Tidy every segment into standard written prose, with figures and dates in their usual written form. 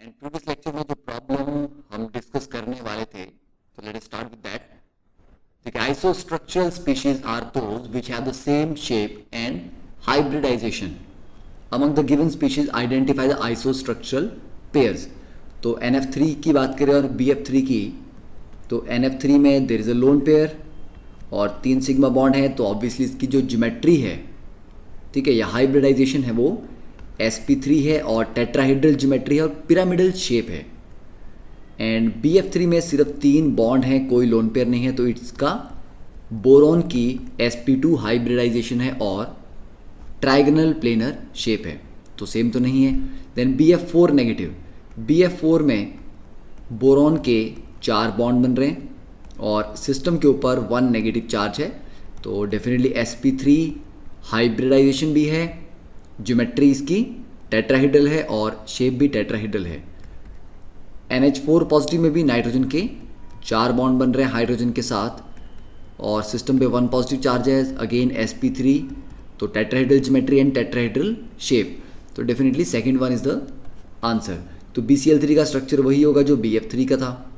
And previous lecture में जो problem हम डिस्कस करने वाले थे, तो let us start with that. देखिए, isostructural species are those which have the same shape and hybridization. Among the given species identify the isostructural pairs. तो NF3 की बात करें और BF3 की, तो NF3 में there is a lone pair और 3 सिग्मा बॉन्ड है, तो ऑब्वियसली इसकी जो ज्योमेट्री है, ठीक है, या हाइब्रिडाइजेशन है वो sp3 है और टेट्राहेड्रल ज्योमेट्री है और पिरामिडल शेप है. एंड BF3 में सिर्फ 3 बॉन्ड हैं, कोई लोन पेयर नहीं है, तो इसका बोरॉन की sp2 हाइब्रिडाइजेशन है और ट्राइगोनल प्लेनर शेप है, तो सेम तो नहीं है. Then BF4 negative. BF4 में बोरॉन के 4 बॉन्ड बन रहे हैं और सिस्टम के ऊपर 1 नेगेटिव चार्ज है, तो डेफिनेटली sp3 हाइब्रिडाइजेशन भी है, ज्योमेट्री इसकी टेट्राहेड्रल है और शेप भी टेट्राहेड्रल है. NH4 पॉजिटिव में भी नाइट्रोजन के 4 बॉन्ड बन रहे हैं हाइड्रोजन के साथ और सिस्टम पे 1 पॉजिटिव चार्ज है, अगेन sp3, तो tetrahedral geometry and tetrahedral shape, तो definitely second one is the answer. तो BCl3 का स्ट्रक्चर वही होगा जो BF3 का था.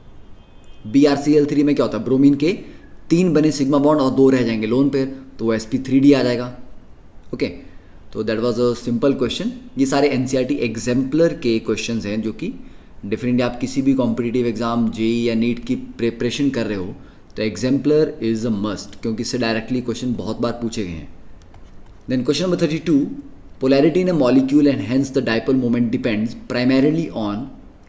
BrCl3 में क्या होता है, ब्रोमीन के 3 बने सिग्मा बॉन्ड और 2 रह जाएंगे लोन पेयर, तो वो sp3d आ जाएगा. ओके, तो that was a simple question. ये सारे NCERT एग्जाम्पलर के क्वेश्चंस हैं जो कि डेफिनेटली आप किसी भी कॉम्पिटिटिव एग्जाम JEE या नीट की प्रिपरेशन कर रहे हो तो एग्जाम्पलर इज अ मस्ट, क्योंकि इससे डायरेक्टली क्वेश्चन बहुत बार पूछे गए हैं. Then question number 32, polarity in a molecule and hence the dipole moment depends primarily on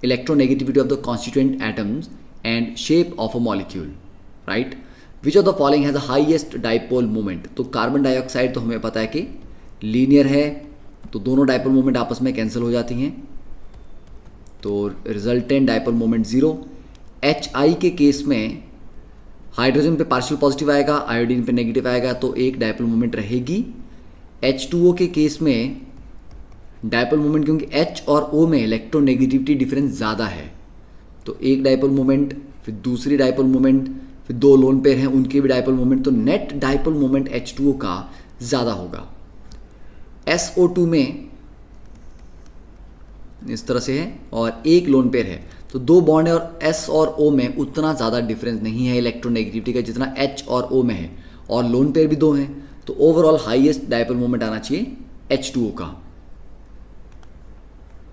electronegativity of the constituent atoms and shape of a molecule, right? Which of the following has the highest dipole moment? तो carbon dioxide तो हमें पता है कि linear है, तो दोनों dipole moment आपस में कैंसिल हो जाती हैं, तो रिजल्टेंट डाइपोल मोमेंट 0. HI के केस में हाइड्रोजन पे पार्शियल पॉजिटिव आएगा, आयोडीन पे नेगेटिव आएगा, तो एक डाइपोल मोमेंट रहेगी. H2O के केस में डाइपोल मोमेंट, क्योंकि H और O में इलेक्ट्रोनेगेटिविटी डिफरेंस ज़्यादा है, तो एक डाइपोल मोमेंट, फिर दूसरी डाइपोल मोमेंट, फिर 2 लोन पेयर हैं उनके भी डाइपोल मोमेंट, तो नेट डाइपोल मोमेंट H2O का ज़्यादा होगा. SO2 में इस तरह से है और एक लोन पेयर है, तो 2 बॉन्ड है और S और O में उतना ज़्यादा डिफरेंस नहीं है इलेक्ट्रोनेगेटिविटी का जितना H और O में है, और लोन पेयर भी 2 हैं, तो ओवरऑल हाईएस्ट डाइपोल मोमेंट आना चाहिए H2O का.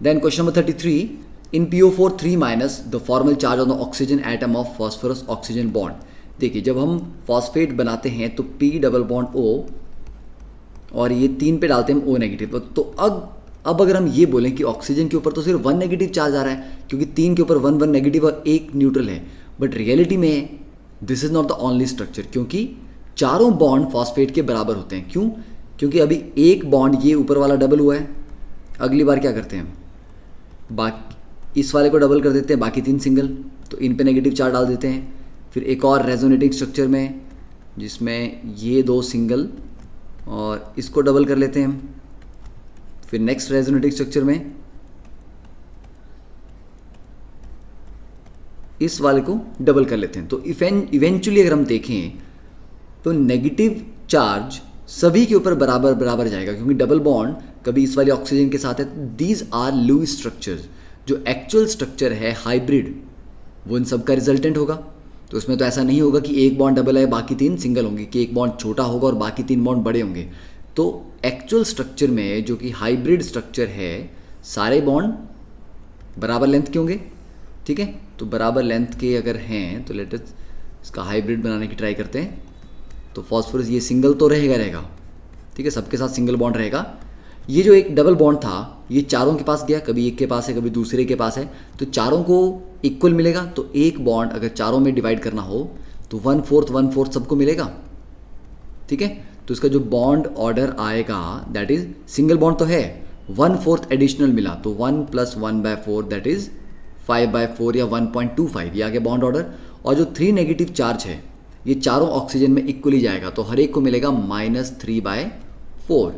Then question number 33, in PO4 3- the formal charge on the oxygen atom of phosphorus oxygen bond. देखिए, जब हम फॉस्फेट बनाते हैं तो P डबल बॉन्ड O और ये 3 पे डालते हैं हम O नेगेटिव, तो अब अगर हम ये बोलें कि ऑक्सीजन के ऊपर तो सिर्फ 1 नेगेटिव चार्ज आ रहा है, क्योंकि 3 के ऊपर 1 नेगेटिव और 1 न्यूट्रल है, बट रियलिटी में this is not the only structure, क्योंकि चारों बॉन्ड फॉस्फेट के बराबर होते हैं. क्यों? क्योंकि अभी एक बॉन्ड ये ऊपर वाला डबल हुआ है, अगली बार क्या करते हैं हम, बाकी इस वाले को डबल कर देते हैं, बाकी 3 सिंगल, तो इन पे नेगेटिव चार्ज डाल देते हैं. फिर एक और रेजोनेटिंग स्ट्रक्चर में जिसमें ये 2 सिंगल और इसको डबल कर लेते हैं हम. फिर नेक्स्ट रेजोनेटिंग स्ट्रक्चर में इस वाले को डबल कर लेते हैं. तो इवेंचुअली अगर हम देखें तो नेगेटिव चार्ज सभी के ऊपर बराबर बराबर जाएगा, क्योंकि डबल बॉन्ड कभी इस वाले ऑक्सीजन के साथ है. These are Lewis structures. जो एक्चुअल स्ट्रक्चर है हाइब्रिड, वो इन सब का रिजल्टेंट होगा. तो उसमें तो ऐसा नहीं होगा कि एक बॉन्ड डबल है बाकी 3 सिंगल होंगे, कि एक बॉन्ड छोटा होगा और बाकी 3 बॉन्ड बड़े होंगे. तो एक्चुअल स्ट्रक्चर में जो कि हाइब्रिड स्ट्रक्चर है, सारे बॉन्ड बराबर लेंथ के होंगे, ठीक है. तो बराबर लेंथ के अगर हैं तो लेट अस इसका हाइब्रिड बनाने की ट्राई करते हैं. तो फॉस्फोरस ये सिंगल तो रहेगा, ठीक है, सबके साथ सिंगल बॉन्ड रहेगा. ये जो एक डबल बॉन्ड था ये चारों के पास गया, कभी एक के पास है कभी दूसरे के पास है, तो चारों को इक्वल मिलेगा. तो एक बॉन्ड अगर चारों में डिवाइड करना हो तो 1/4 सबको मिलेगा, ठीक है. तो इसका जो बॉन्ड ऑर्डर आएगा दैट इज, सिंगल बॉन्ड तो है, 1/4 एडिशनल मिला, तो 1 + 1/4 दैट इज 5/4 या 1.25, ये आ गया बॉन्ड ऑर्डर. और जो 3 नेगेटिव चार्ज है ये चारों ऑक्सीजन में इक्वली जाएगा, तो हर एक को मिलेगा -3/4.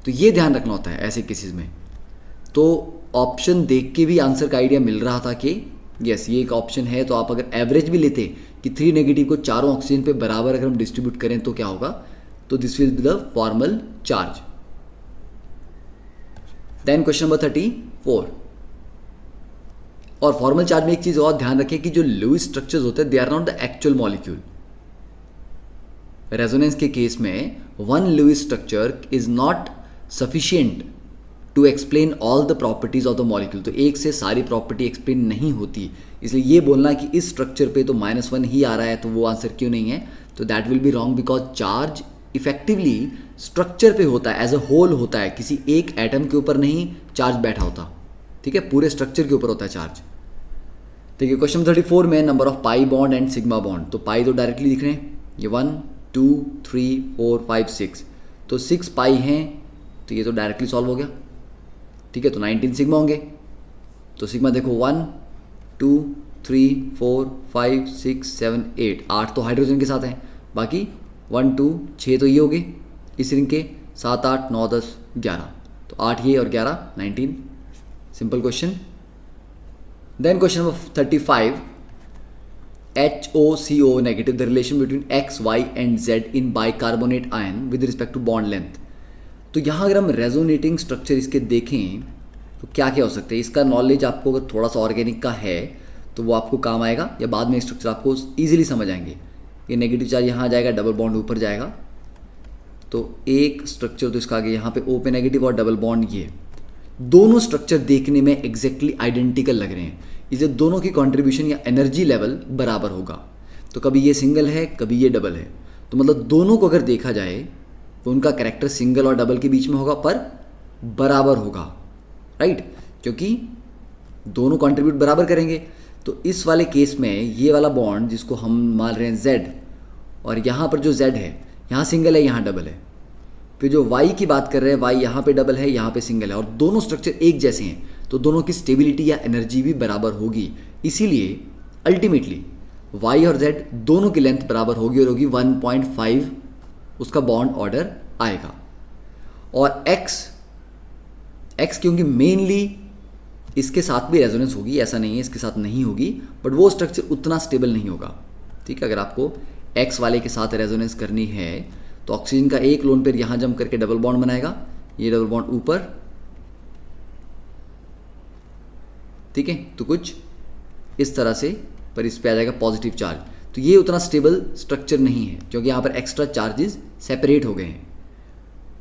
तो ये ध्यान रखना होता है ऐसे केसेस में. तो ऑप्शन देख के भी आंसर का आइडिया मिल रहा था कि यस ये एक ऑप्शन है. तो आप अगर एवरेज भी लेते कि 3 नेगेटिव को चारों ऑक्सीजन पे बराबर अगर हम डिस्ट्रीब्यूट करें तो क्या होगा, तो this will be the formal charge. Then question number 34, और फॉर्मल चार्ज में एक चीज़ और ध्यान रखें कि जो लुईस स्ट्रक्चर्स होते हैं they are not the actual molecule. Resonance के केस में one Lewis structure is not sufficient to explain all the properties of the molecule. तो एक से सारी प्रॉपर्टी एक्सप्लेन नहीं होती, इसलिए ये बोलना कि इस स्ट्रक्चर पे तो -1 ही आ रहा है तो वो आंसर क्यों नहीं है, तो that will be wrong because charge effectively structure पे होता है, एज अ होल होता है, किसी एक एटम के ऊपर नहीं चार्ज बैठा होता। ठीक है, पूरे स्ट्रक्चर के ऊपर होता है चार्ज। ठीक है, क्वेश्चन 34 में number of pi bond and sigma bond. तो पाई तो डायरेक्टली दिख रहे हैं, ये 1 2 3 4 5 6, तो 6 पाई हैं, तो ये तो डायरेक्टली सॉल्व हो गया। ठीक है, तो 19 सिग्मा होंगे, तो सिग्मा देखो 1 2 3 4 5 6 7 8, 8 तो हाइड्रोजन के साथ हैं, बाकी 1 2 6 तो ये हो गए इस रिंग के, 7 8 9 10 11, तो 8 ये और 11 19। Simple question. Then question number 35, HOCO negative, the relation between X, Y and Z in bicarbonate ion with respect to bond length. तो यहाँ अगर हम रेजोनेटिंग स्ट्रक्चर इसके देखें तो क्या क्या हो सकते हैं, इसका नॉलेज आपको अगर थोड़ा सा ऑर्गेनिक का है तो वो आपको काम आएगा, या बाद में स्ट्रक्चर आपको ईजिली समझ आएंगे। ये नेगेटिव चार्ज यहाँ आ जाएगा, डबल बॉन्ड ऊपर जाएगा, तो एक स्ट्रक्चर तो इसका आगे यहाँ पे O पे नेगेटिव और डबल बॉन्ड, ये दोनों स्ट्रक्चर देखने में एग्जैक्टली आइडेंटिकल लग रहे हैं, इसलिए दोनों की कंट्रीब्यूशन या एनर्जी लेवल बराबर होगा। तो कभी ये सिंगल है कभी ये डबल है, तो मतलब दोनों को अगर देखा जाए तो उनका कैरेक्टर सिंगल और डबल के बीच में होगा पर बराबर होगा, राइट, क्योंकि दोनों कंट्रीब्यूट बराबर करेंगे। तो इस वाले केस में ये वाला बॉन्ड जिसको हम मान रहे हैं Z, और यहाँ पर जो Z है यहाँ सिंगल है यहाँ डबल है, फिर जो Y की बात कर रहे हैं Y यहाँ पे डबल है यहाँ पे सिंगल है, और दोनों स्ट्रक्चर एक जैसे हैं तो दोनों की स्टेबिलिटी या एनर्जी भी बराबर होगी, इसीलिए अल्टीमेटली Y और Z दोनों की लेंथ बराबर होगी और होगी 1.5 उसका बॉन्ड ऑर्डर आएगा। और X क्योंकि मेनली इसके साथ भी रेजोनेंस होगी, ऐसा नहीं है इसके साथ नहीं होगी, बट वो स्ट्रक्चर उतना स्टेबल नहीं होगा। ठीक है, अगर आपको X वाले के साथ रेजोनेंस करनी है तो ऑक्सीजन का एक लोन पेयर यहाँ जंप करके डबल बॉन्ड बनाएगा, ये डबल बॉन्ड ऊपर, ठीक है, तो कुछ इस तरह से, पर इस पे आ जाएगा पॉजिटिव चार्ज, तो ये उतना स्टेबल स्ट्रक्चर नहीं है क्योंकि यहाँ पर एक्स्ट्रा चार्जेस सेपरेट हो गए हैं।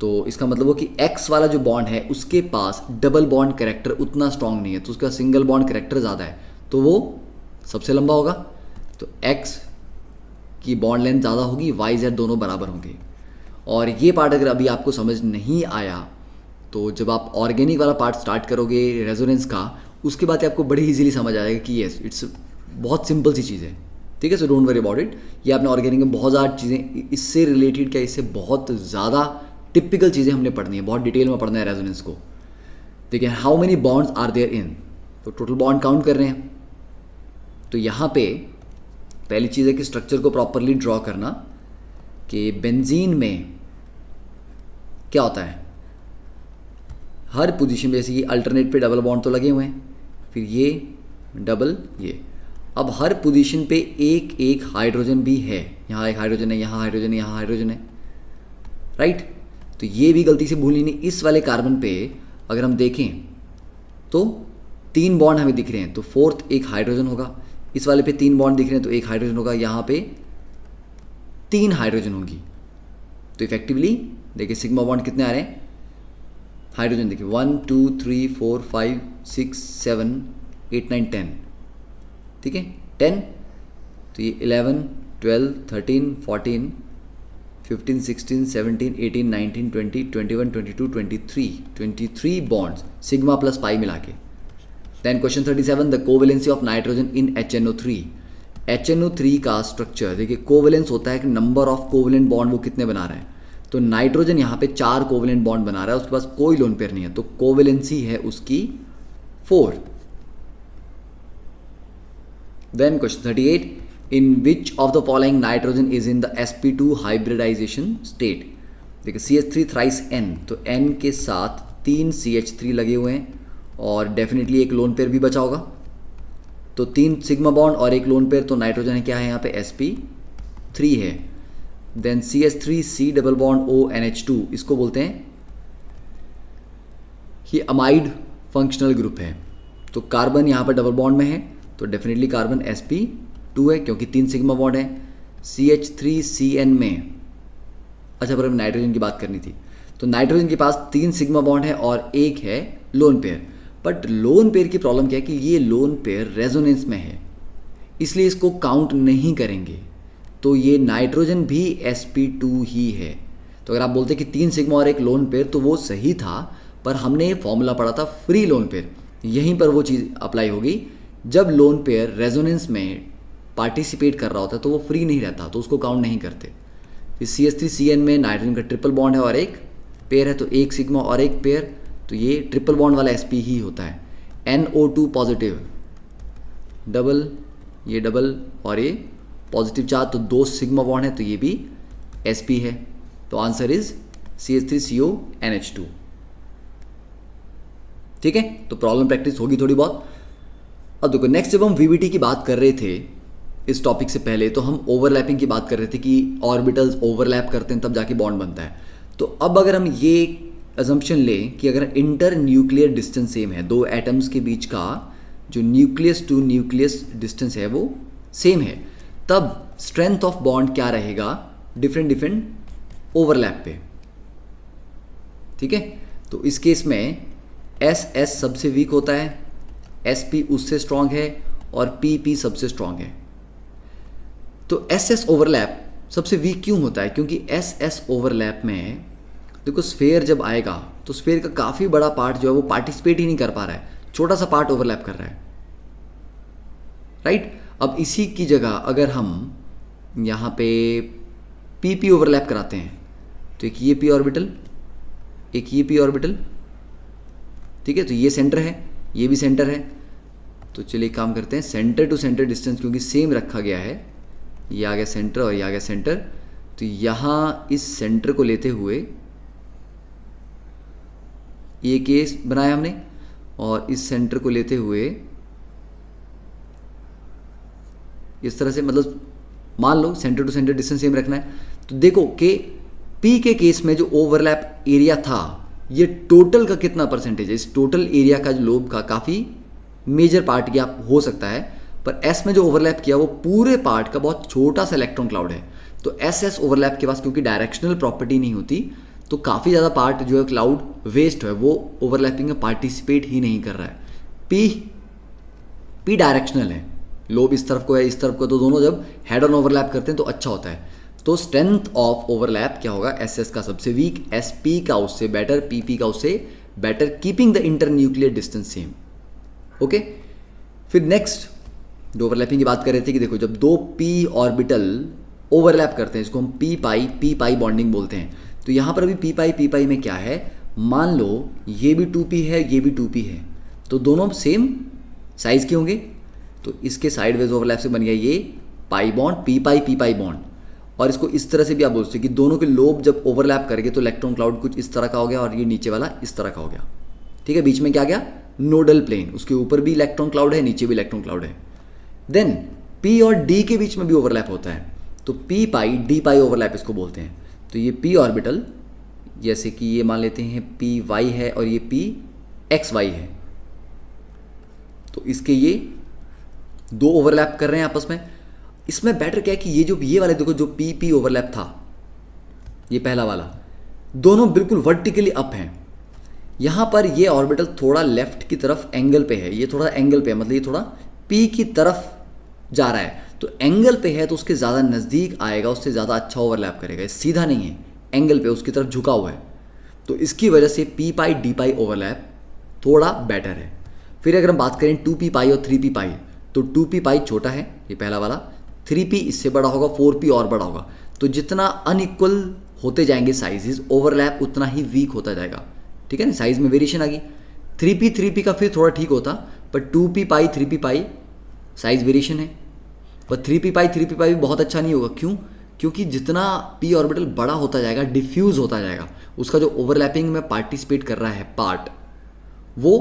तो इसका मतलब हो कि X वाला जो बॉन्ड है उसके पास डबल बॉन्ड कैरेक्टर उतना स्ट्रांग नहीं है, तो उसका सिंगल बॉन्ड कैरेक्टर ज़्यादा है, तो वो सबसे लंबा होगा। तो X की बॉन्ड लेंथ ज़्यादा होगी, Y Z दोनों बराबर होंगे। और ये पार्ट अगर अभी आपको समझ नहीं आया तो जब आप ऑर्गेनिक वाला पार्ट स्टार्ट करोगे रेजोनेंस का, उसके बाद आपको बड़ी इजीली समझ आ जाएगा कि यस इट्स बहुत सिंपल सी चीज़ है। ठीक है, so don't worry about it. ये आपने ऑर्गेनिक में बहुत ज़्यादा चीज़ें इससे रिलेटेड, क्या इससे बहुत ज़्यादा टिपिकल चीज़ें हमने पढ़नी है, बहुत डिटेल में पढ़ना है रेजोनेंस को। देखिए how many bonds are there in, तो टोटल बॉन्ड काउंट कर रहे हैं। तो यहाँ पे पहली चीज़ है कि स्ट्रक्चर को प्रॉपरली ड्रॉ करना, कि बेंजीन में क्या होता है, हर पोजीशन पे जैसे कि अल्टरनेट पे डबल बॉन्ड तो लगे हुए हैं, फिर ये डबल ये, अब हर पोजीशन पे एक एक हाइड्रोजन भी है, यहाँ एक हाइड्रोजन है, यहाँ हाइड्रोजन है, यहाँ हाइड्रोजन है, राइट। तो ये भी गलती से भूलनी नहीं। इस वाले कार्बन पे अगर हम देखें तो 3 बॉन्ड हमें दिख रहे हैं, तो फोर्थ एक हाइड्रोजन होगा। इस वाले पे 3 बॉन्ड दिख रहे हैं तो एक हाइड्रोजन होगा, यहाँ पे 3 हाइड्रोजन होंगी। तो इफेक्टिवली देखिए सिग्मा बॉन्ड कितने आ रहे हैं, हाइड्रोजन देखिए 1 2 3 4 5 6 7 8 9 10, ठीक है 10, तो ये 11 12 13 14 15 16 17 18 19 20 21 22 23 बॉन्ड्स सिग्मा प्लस पाई मिला के। Then question 37, the covalency of nitrogen in HNO3। HNO3 का स्ट्रक्चर देखिए, कोवेलेंस होता है कि नंबर ऑफ कोवेलेंट बॉन्ड वो कितने बना रहा है। तो नाइट्रोजन यहाँ पे 4 कोवेलेंट बॉन्ड बना रहा है, उसके पास कोई लोन पेयर नहीं है, तो कोवेलेंसी है उसकी 4। Then question 38, in which of the following nitrogen is in the sp2 hybridization state. देखिए CH3 थ्राइस N, तो N के साथ 3 CH3 लगे हुए हैं और डेफिनेटली एक लोन पेयर भी बचा होगा, तो 3 सिग्मा बॉन्ड और एक लोन पेयर, तो नाइट्रोजन है क्या है यहाँ पे sp3 है। Then CH3C double bond O NH2, इसको बोलते हैं ये अमाइड फंक्शनल ग्रुप है, तो कार्बन यहाँ पर डबल बॉन्ड में है तो डेफिनेटली कार्बन sp2 है क्योंकि 3 सिग्मा बॉन्ड है। CH3Cn में, अच्छा पर हमें नाइट्रोजन की बात करनी थी, तो नाइट्रोजन के पास 3 सिग्मा बॉन्ड है और एक है lone pair. But lone pair की प्रॉब्लम क्या है कि ये लोन पेयर रेजोनेंस में है, इसलिए इसको काउंट नहीं करेंगे। तो ये नाइट्रोजन भी sp2 ही है। तो अगर आप बोलते कि 3 सिग्मा और एक लोन पेयर तो वो सही था, पर हमने ये फॉर्मूला पढ़ा था फ्री लोन पेयर, यहीं पर वो चीज़ अप्लाई होगी। जब लोन पेयर रेजोनेंस में पार्टिसिपेट कर रहा होता है तो वो फ्री नहीं रहता, तो उसको काउंट नहीं करते। फिर CH3Cn में नाइट्रोजन का ट्रिपल बॉन्ड है और एक पेयर है, तो एक सिग्मा और एक पेयर, तो ये ट्रिपल बॉन्ड वाला sp ही होता है। NO2 पॉजिटिव, डबल, ये डबल और ये पॉजिटिव चार्ज, तो 2 सिग्मा बॉन्ड है तो ये भी sp है। तो आंसर इज CH3CONH2। ठीक है, तो प्रॉब्लम प्रैक्टिस होगी थोड़ी बहुत। अब देखो नेक्स्ट, जब हम VBT की बात कर रहे थे इस टॉपिक से पहले, तो हम ओवरलैपिंग की बात कर रहे थे कि ऑर्बिटल्स ओवरलैप करते हैं तब जाके बॉन्ड बनता है। तो अब अगर हम ये अजम्पशन लें कि अगर इंटर न्यूक्लियर डिस्टेंस सेम है, दो एटम्स के बीच का जो न्यूक्लियस टू न्यूक्लियस डिस्टेंस है वो सेम है, तब स्ट्रेंथ ऑफ बॉन्ड क्या रहेगा डिफरेंट ओवरलैप पे। ठीक है, तो इस केस में SS सबसे वीक होता है, SP उससे स्ट्रांग है और PP सबसे स्ट्रांग है। तो SS ओवरलैप सबसे वीक क्यों होता है? क्योंकि SS ओवरलैप में देखो स्फेयर जब आएगा तो स्फेयर का काफ़ी बड़ा पार्ट जो है वो पार्टिसिपेट ही नहीं कर पा रहा है, छोटा सा पार्ट ओवरलैप कर रहा है, राइट। अब इसी की जगह अगर हम यहाँ पे PP ओवरलैप कराते हैं तो एक ये p ऑर्बिटल, एक ये p ऑर्बिटल, ठीक है, तो ये सेंटर है, ये भी सेंटर है। तो चलिए एक काम करते हैं, सेंटर टू सेंटर डिस्टेंस क्योंकि सेम रखा गया है, ये आ गया सेंटर और ये आ गया सेंटर, तो यहाँ इस सेंटर को लेते हुए ये केस बनाया हमने और इस सेंटर को लेते हुए इस तरह से, मतलब मान लो centre to centre distance same रखना है। तो देखो कि P के केस में जो ओवरलैप एरिया था ये टोटल का कितना परसेंटेज है, इस टोटल एरिया का जो लोब का काफ़ी मेजर पार्ट या हो सकता है, पर S में जो ओवरलैप किया वो पूरे पार्ट का बहुत छोटा सा इलेक्ट्रॉन क्लाउड है। तो SS ओवरलैप के पास क्योंकि डायरेक्शनल प्रॉपर्टी नहीं होती तो काफ़ी ज़्यादा पार्ट जो है क्लाउड वेस्ट है, वो ओवरलैपिंग में पार्टिसिपेट ही नहीं कर रहा है। P डायरेक्शनल है, लोब इस तरफ को है इस तरफ को, तो दोनों जब हेड ऑन ओवरलैप करते हैं तो अच्छा होता है। तो स्ट्रेंथ ऑफ ओवरलैप क्या होगा, SS का सबसे वीक, SP का उससे बेटर, PP का उससे better, keeping the inter nuclear distance same. Okay, फिर नेक्स्ट जो ओवरलैपिंग की बात कर रहे थे कि देखो जब दो p ऑर्बिटल ओवरलैप करते हैं, इसको हम p पाई बॉन्डिंग बोलते हैं। तो यहाँ पर अभी p पाई में क्या है, मान लो ये भी 2p है ये भी 2p है, तो दोनों सेम साइज के होंगे, तो इसके साइडवेज ओवरलैप से बन गया ये pi bond, p pi bond. और इसको इस तरह से भी आप बोल सकते हैं कि दोनों के लोब जब ओवरलैप करेंगे तो इलेक्ट्रॉन क्लाउड कुछ इस तरह का हो गया और ये नीचे वाला इस तरह का हो गया। ठीक है, बीच में क्या गया, नोडल प्लेन, उसके ऊपर भी इलेक्ट्रॉन क्लाउड है नीचे भी इलेक्ट्रॉन क्लाउड है। देन P और D के बीच में भी ओवरलैप होता है, तो p पाई D पाई ओवरलैप इसको बोलते हैं। तो ये p ऑर्बिटल जैसे कि ये मान लेते हैं py है और ये pxy है, तो इसके ये दो ओवरलैप कर रहे हैं आपस में। इसमें बेटर क्या है कि ये जो ये वाले देखो जो p ओवरलैप था, ये पहला वाला, दोनों बिल्कुल वर्टिकली अप हैं। यहाँ पर ये ऑर्बिटल थोड़ा लेफ्ट की तरफ एंगल पे है, ये थोड़ा एंगल पे है, मतलब ये थोड़ा p की तरफ जा रहा है, तो एंगल पे है तो उसके ज़्यादा नज़दीक आएगा, उससे ज़्यादा अच्छा ओवरलैप करेगा। सीधा नहीं है, एंगल पे उसकी तरफ झुका हुआ है, तो इसकी वजह से p पाई D पाई ओवरलैप थोड़ा बेटर है। फिर अगर हम बात करें 2p पाई और 3p पाई, तो 2p पाई छोटा है ये पहला वाला, 3p इससे बड़ा होगा, 4p और बड़ा होगा। तो जितना अनइक्वल होते जाएंगे साइजेस, ओवरलैप उतना ही वीक होता जाएगा। ठीक है ना, साइज में वेरिएशन आ गई। 3p का फिर थोड़ा ठीक होता, पर 2p पाई 3p पाई साइज वेरिएशन है, पर 3p पाई भी बहुत अच्छा नहीं होगा। क्यों? क्योंकि जितना p ऑर्बिटल बड़ा होता जाएगा, डिफ्यूज होता जाएगा, उसका जो ओवरलैपिंग में पार्टिसिपेट कर रहा है पार्ट, वो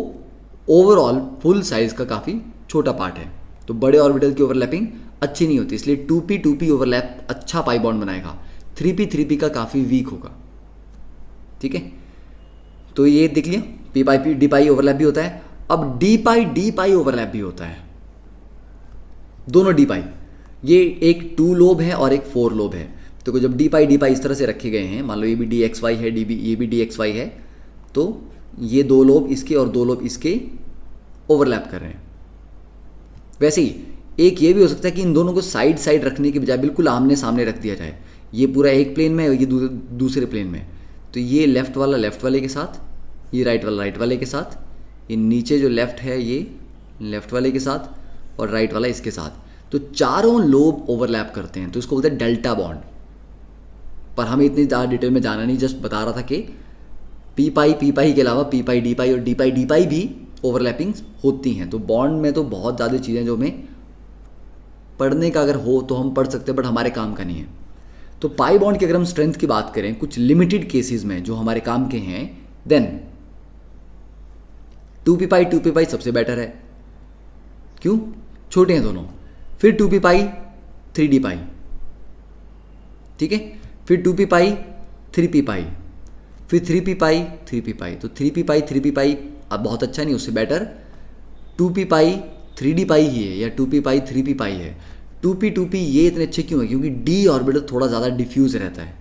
ओवरऑल फुल साइज का काफ़ी छोटा पार्ट है, तो बड़े ऑर्बिटल की ओवरलैपिंग अच्छी नहीं होती। इसलिए 2p ओवरलैप अच्छा पाई बॉन्ड बनाएगा, 3p का काफ़ी वीक होगा। ठीक है, तो ये देख लिया p पाई D पाई ओवरलैप भी होता है। अब डी पाई ओवरलैप भी होता है, दोनों डी पाई, ये एक 2 लोब है और एक 4 लोब है। तो जब डी पाई इस तरह से रखे गए हैं, मान लो ये भी डी एक्स वाई है, ये भी डी एक्स वाई है, तो ये 2 लोब इसके और 2 लोब इसके ओवरलैप कर रहे हैं। वैसे ही एक ये भी हो सकता है कि इन दोनों को साइड साइड रखने के बजाय बिल्कुल आमने सामने रख दिया जाए, ये पूरा एक प्लेन में और ये दूसरे प्लेन में। तो ये लेफ्ट वाला लेफ्ट वाले के साथ, ये राइट वाला राइट वाले के साथ, ये नीचे जो लेफ्ट है ये लेफ्ट वाले के साथ और राइट वाला इसके साथ। तो चारों लोब ओवरलैप करते हैं, तो इसको बोलते हैं डेल्टा बॉन्ड। पर हमें इतनी ज़्यादा डिटेल में जाना नहीं, जस्ट बता रहा था कि पी पाई के अलावा पी पाई डी पाई भी ओवरलैपिंग्स होती हैं। तो बॉन्ड में तो बहुत ज़्यादा चीज़ें जो हमें पढ़ने का अगर हो तो हम पढ़ सकते हैं, बट हमारे काम का नहीं है। तो पाई बॉन्ड की अगर हम स्ट्रेंथ की बात करें कुछ लिमिटेड केसेस में जो हमारे काम के हैं, देन 2p पाई सबसे बेटर है। क्यों? छोटे हैं दोनों। फिर 2p पाई 3d पाई, ठीक है, फिर 2p पाई 3p पाई, फिर 3p पाई 3p पाई। तो 3p पाई अब बहुत अच्छा नहीं, उससे बेटर 2p पाई 3d पाई ही है, या 2p पाई 3p पाई है। 2p ये इतने अच्छे क्यों है? क्योंकि d ऑर्बिटल थोड़ा ज़्यादा डिफ्यूज रहता है।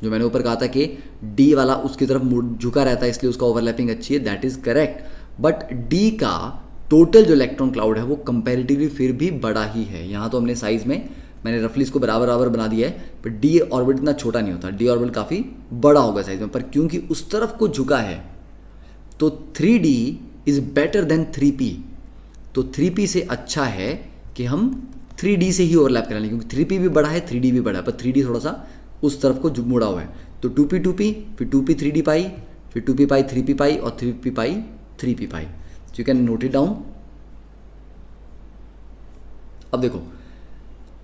जो मैंने ऊपर कहा था कि d वाला उसकी तरफ झुका रहता है, इसलिए उसका ओवरलैपिंग अच्छी है, that is correct. But d का टोटल जो इलेक्ट्रॉन क्लाउड है वो कंपैरेटिवली फिर भी बड़ा ही है। यहाँ तो हमने साइज में मैंने रफली इसको बराबर बना दिया है, पर डी ऑर्बिट इतना छोटा नहीं होता, डी ऑर्बिट काफ़ी बड़ा होगा साइज में। पर क्योंकि उस तरफ को झुका है तो 3d is better than 3p। तो 3p से अच्छा है कि हम 3d से ही ओवरलैप करा लें, क्योंकि 3p भी बड़ा है 3d भी बड़ा है, पर 3d थोड़ा सा उस तरफ को मुड़ा हुआ है। तो 2p फिर 2p 3d पाई, फिर 2p पाई 3p पाई और 3p pi 3p pi. So you can note it down. अब देखो,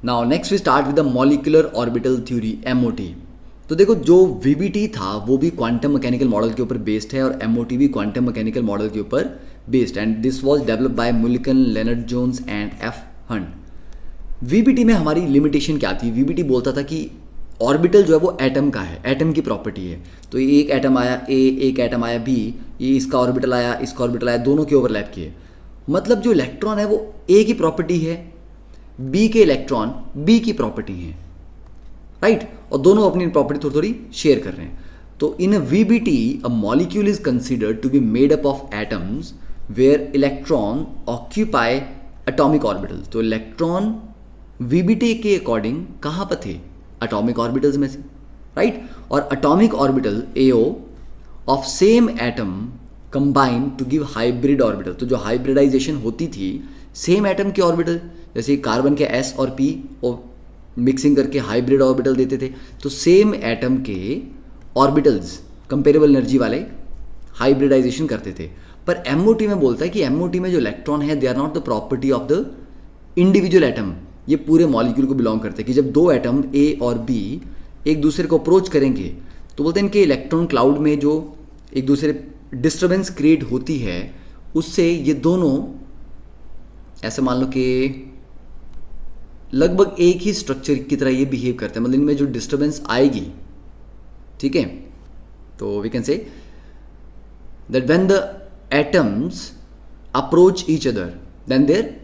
now next we start with the molecular orbital theory MOT। तो देखो जो VBT था वो भी क्वांटम मैकेनिकल मॉडल के ऊपर बेस्ड है और MOT भी क्वांटम मैकेनिकल मॉडल के ऊपर based, and this was developed by Mulliken, Lennard Jones and F Hund. VBT में हमारी लिमिटेशन क्या थी? VBT बोलता था कि ऑर्बिटल जो है वो एटम का है, एटम की प्रॉपर्टी है। तो एक एटम आया ए, एक एटम आया बी, ये इसका ऑर्बिटल आया, इसका ऑर्बिटल आया, दोनों के ओवरलैप किए। मतलब जो इलेक्ट्रॉन है वो ए की प्रॉपर्टी है, बी के इलेक्ट्रॉन बी की प्रॉपर्टी है, राइट, और दोनों अपनी प्रॉपर्टी थोड़ी थोड़ी शेयर कर रहे हैं। तो in a VBT a molecule is considered to be made up of atoms where electron occupy atomic orbital. तो इलेक्ट्रॉन VBT के अकॉर्डिंग कहाँ पर थे? एटॉमिक ऑर्बिटल्स में से, राइट। और atomic orbital AO of same atom combine to give hybrid orbital. तो जो हाइब्रिडाइजेशन होती थी सेम एटम के ऑर्बिटल, जैसे कार्बन के S और P और मिक्सिंग करके हाइब्रिड ऑर्बिटल देते थे, तो सेम एटम के ऑर्बिटल्स कंपेरेबल एनर्जी वाले हाइब्रिडाइजेशन करते थे। पर MOT में बोलता है कि MOT में जो इलेक्ट्रॉन है they are not the property of the individual atom, ये पूरे मॉलिक्यूल को बिलोंग करते हैं। कि जब दो एटम A और B एक दूसरे को अप्रोच करेंगे तो बोलते हैं कि इलेक्ट्रॉन क्लाउड में जो एक दूसरे डिस्टर्बेंस क्रिएट होती है उससे ये दोनों ऐसे मान लो कि लगभग एक ही स्ट्रक्चर की तरह ये बिहेव करते हैं, मतलब इनमें जो डिस्टर्बेंस आएगी, ठीक है, तो we can say that when the atoms approach each other then their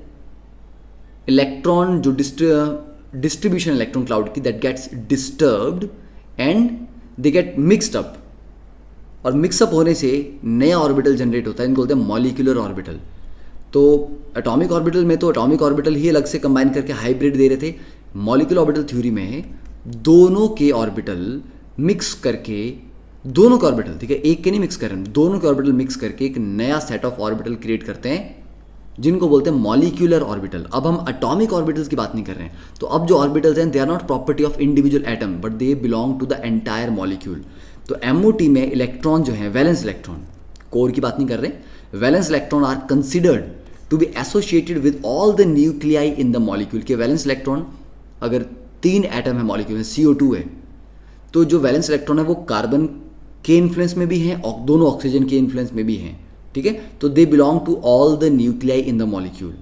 electron जो डिस्ट्रीब्यूशन इलेक्ट्रॉन क्लाउड की that gets disturbed and they get mixed up, और मिक्सअप होने से नया ऑर्बिटल जनरेट होता है, इनको बोलते हैं मॉलिक्यूलर ऑर्बिटल। तो एटॉमिक ऑर्बिटल में तो एटॉमिक ऑर्बिटल ही अलग से कंबाइन करके हाइब्रिड दे रहे थे। मॉलिक्यूलर ऑर्बिटल थ्योरी में दोनों के ऑर्बिटल मिक्स करके, दोनों के ऑर्बिटल, ठीक है, एक के नहीं मिक्स कर रहे हैं, दोनों के ऑर्बिटल मिक्स करके एक नया सेट ऑफ ऑर्बिटल क्रिएट करते हैं जिनको बोलते हैं मॉलिक्यूलर ऑर्बिटल। अब हम एटॉमिक ऑर्बिटल्स की बात नहीं कर रहे हैं। तो अब जो ऑर्बिटल्स हैं they are not property of individual atom but they belong to the entire molecule. तो MOT में इलेक्ट्रॉन जो है वैलेंस इलेक्ट्रॉन, कोर की बात नहीं कर रहे, valence electron are considered to be associated with all the nuclei in the molecule. के वैलेंस इलेक्ट्रॉन, अगर 3 एटम है मॉलिक्यूल में, CO2 है, तो जो वैलेंस इलेक्ट्रॉन है वो कार्बन के इन्फ्लुएंस में भी हैं और दोनों ऑक्सीजन के इन्फ्लुएंस में भी हैं, ठीक है। तो they belong to all the nuclei in the molecule,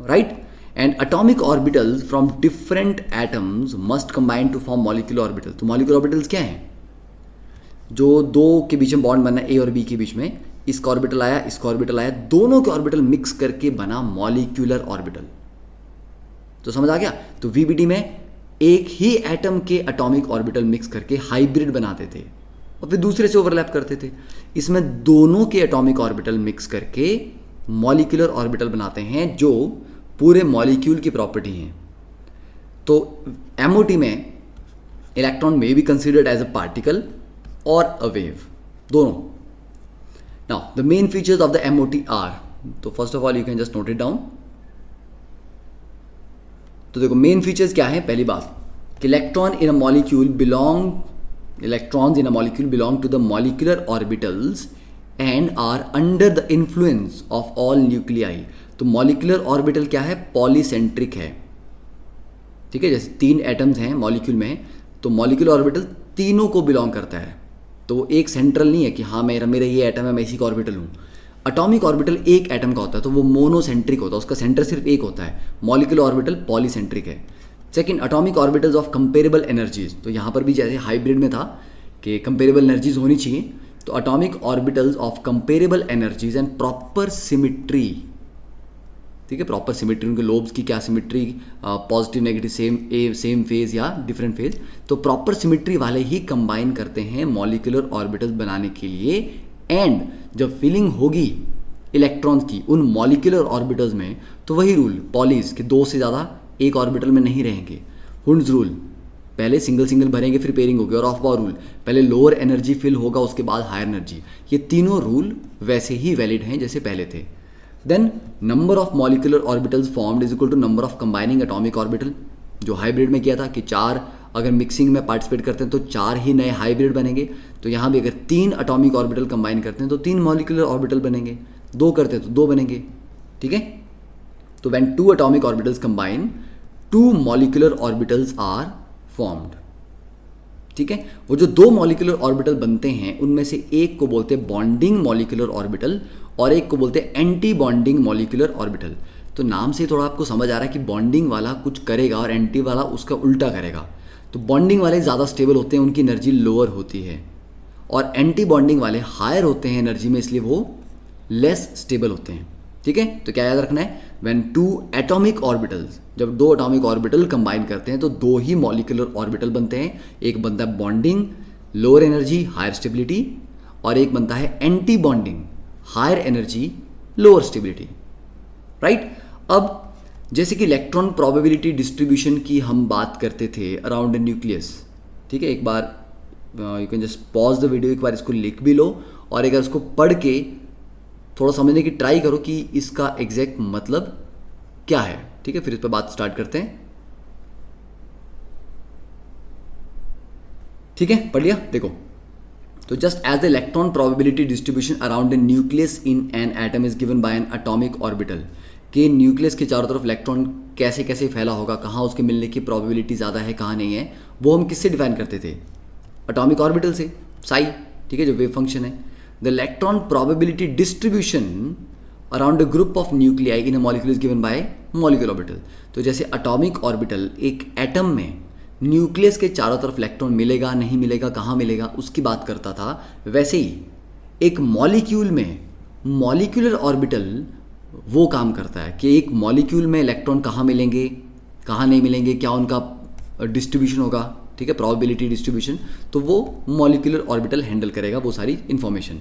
right. And atomic orbitals from different atoms must combine to form molecular orbital. तो मॉलिक्यूलर ऑर्बिटल्स क्या हैं? जो दो के बीच में बॉन्ड बनना है A और B के बीच में, इसका ऑर्बिटल आया, इसका ऑर्बिटल आया, दोनों के ऑर्बिटल मिक्स करके बना मॉलिक्यूलर ऑर्बिटल। तो समझ आ गया? तो वीबीडी में एक ही एटम के एटॉमिक ऑर्बिटल मिक्स करके हाइब्रिड बनाते थे और फिर दूसरे से ओवरलैप करते थे। इसमें दोनों के एटॉमिक ऑर्बिटल मिक्स करके मॉलिक्यूलर ऑर्बिटल बनाते हैं जो पूरे मॉलिक्यूल की प्रॉपर्टी हैं। तो एमओटी में इलेक्ट्रॉन में be considered as a particle और अ वेव, दोनों। Now the main features of the MOT are, तो first of all you can just note it down. तो देखो मेन फीचर्स क्या है। पहली बात कि electrons in a molecule belong to the molecular orbitals and are under the influence of all nuclei. तो molecular orbital क्या है? पॉलीसेंट्रिक है, ठीक है। जैसे 3 एटम्स हैं मॉलिक्यूल में, तो मॉलिक्यूलर ऑर्बिटल तीनों को बिलोंग करता है। तो वो एक सेंट्रल नहीं है कि हाँ मेरा ये एटम है, मैं इसी का ऑर्बिटल हूँ। एटॉमिक ऑर्बिटल एक एटम का होता है तो वो मोनोसेंट्रिक होता है, उसका सेंटर सिर्फ एक होता है। मॉलिक्यूलर ऑर्बिटल पॉलीसेंट्रिक है। Second, atomic orbitals of comparable energies. तो यहाँ पर भी जैसे हाइब्रिड में था कि कंपेरेबल एनर्जीज होनी चाहिए, तो atomic orbitals of comparable energies and proper symmetry, ठीक है। प्रॉपर सिमिट्री, उनके लोब्स की क्या symmetry, positive negative, same phase या डिफरेंट फेज, तो प्रॉपर सिमिट्री वाले ही कंबाइन करते हैं मॉलिक्यूलर ऑर्बिटल्स बनाने के लिए। एंड जब फिलिंग होगी इलेक्ट्रॉन्स की उन मॉलिक्यूलर ऑर्बिटल्स में, तो वही रूल पॉलीज के 2 से ज़्यादा एक ऑर्बिटल में नहीं रहेंगे। हुंड्स रूल, पहले सिंगल भरेंगे फिर पेयरिंग होगी, और ऑफ बाउर रूल, पहले लोअर एनर्जी फिल होगा उसके बाद हायर एनर्जी। ये तीनों रूल वैसे ही वैलिड हैं जैसे पहले थे। Then number of molecular orbitals formed is equal to number of combining atomic orbital. जो हाइब्रिड में किया था कि 4 अगर मिक्सिंग में पार्टिसिपेट करते हैं तो 4 ही नए हाइब्रिड बनेंगे, तो यहाँ भी अगर 3 एटॉमिक ऑर्बिटल कंबाइन करते हैं तो 3 मॉलिक्यूलर ऑर्बिटल बनेंगे, 2 करते हैं तो 2 बनेंगे, ठीक है। तो when 2 atomic orbitals combine 2 molecular orbitals are formed, ठीक है। वो जो 2 मॉलिक्यूलर ऑर्बिटल बनते हैं उनमें से एक को बोलते हैं बॉन्डिंग मॉलिक्यूलर ऑर्बिटल और एक को बोलते हैं एंटी बॉन्डिंग मॉलिक्यूलर ऑर्बिटल। तो नाम से थोड़ा आपको समझ आ रहा है कि बॉन्डिंग वाला कुछ करेगा और एंटी वाला उसका उल्टा करेगा। तो बॉन्डिंग वाले ज़्यादा स्टेबल होते हैं, उनकी एनर्जी लोअर होती है, और एंटी बॉन्डिंग वाले हायर होते हैं एनर्जी में, इसलिए वो लेस स्टेबल होते हैं, ठीक है। तो क्या याद रखना है? व्हेन 2 एटॉमिक ऑर्बिटल्स, जब 2 एटॉमिक ऑर्बिटल कंबाइन करते हैं तो 2 ही मॉलिक्यूलर ऑर्बिटल बनते हैं। एक बनता है bonding lower energy higher stability, और एक बनता है anti bonding higher energy lower stability, right. अब जैसे कि इलेक्ट्रॉन प्रोबेबिलिटी डिस्ट्रीब्यूशन की हम बात करते थे अराउंड ए न्यूक्लियस, ठीक है। एक बार you can just pause the video, एक बार इसको लिख भी लो और एक बार इसको पढ़ के थोड़ा समझने की ट्राई करो कि इसका एग्जैक्ट मतलब क्या है, ठीक है। फिर इस पर बात स्टार्ट करते हैं, ठीक है। पढ़ लिया? देखो, तो just as the electron probability distribution around the nucleus in an atom is given by an atomic orbital, कि न्यूक्लियस के चारों तरफ इलेक्ट्रॉन कैसे कैसे फैला होगा, कहाँ उसके मिलने की प्रोबेबिलिटी ज़्यादा है कहाँ नहीं है, वो हम किससे डिफाइन करते थे? एटॉमिक ऑर्बिटल से, साई, ठीक है, जो वेव फंक्शन है। The electron probability distribution around a group of nuclei in a molecule is given bye molecule orbital. तो जैसे एटॉमिक ऑर्बिटल एक एटम में न्यूक्लियस के चारों तरफ इलेक्ट्रॉन मिलेगा नहीं मिलेगा कहाँ मिलेगा उसकी बात करता था, वैसे ही एक मॉलिक्यूल में मॉलिक्यूलर ऑर्बिटल वो काम करता है कि एक मॉलिक्यूल में इलेक्ट्रॉन कहाँ मिलेंगे कहाँ नहीं मिलेंगे, क्या उनका डिस्ट्रीब्यूशन होगा, ठीक है, प्रोबेबिलिटी डिस्ट्रीब्यूशन, तो वो मॉलिक्यूलर ऑर्बिटल हैंडल करेगा वो सारी information.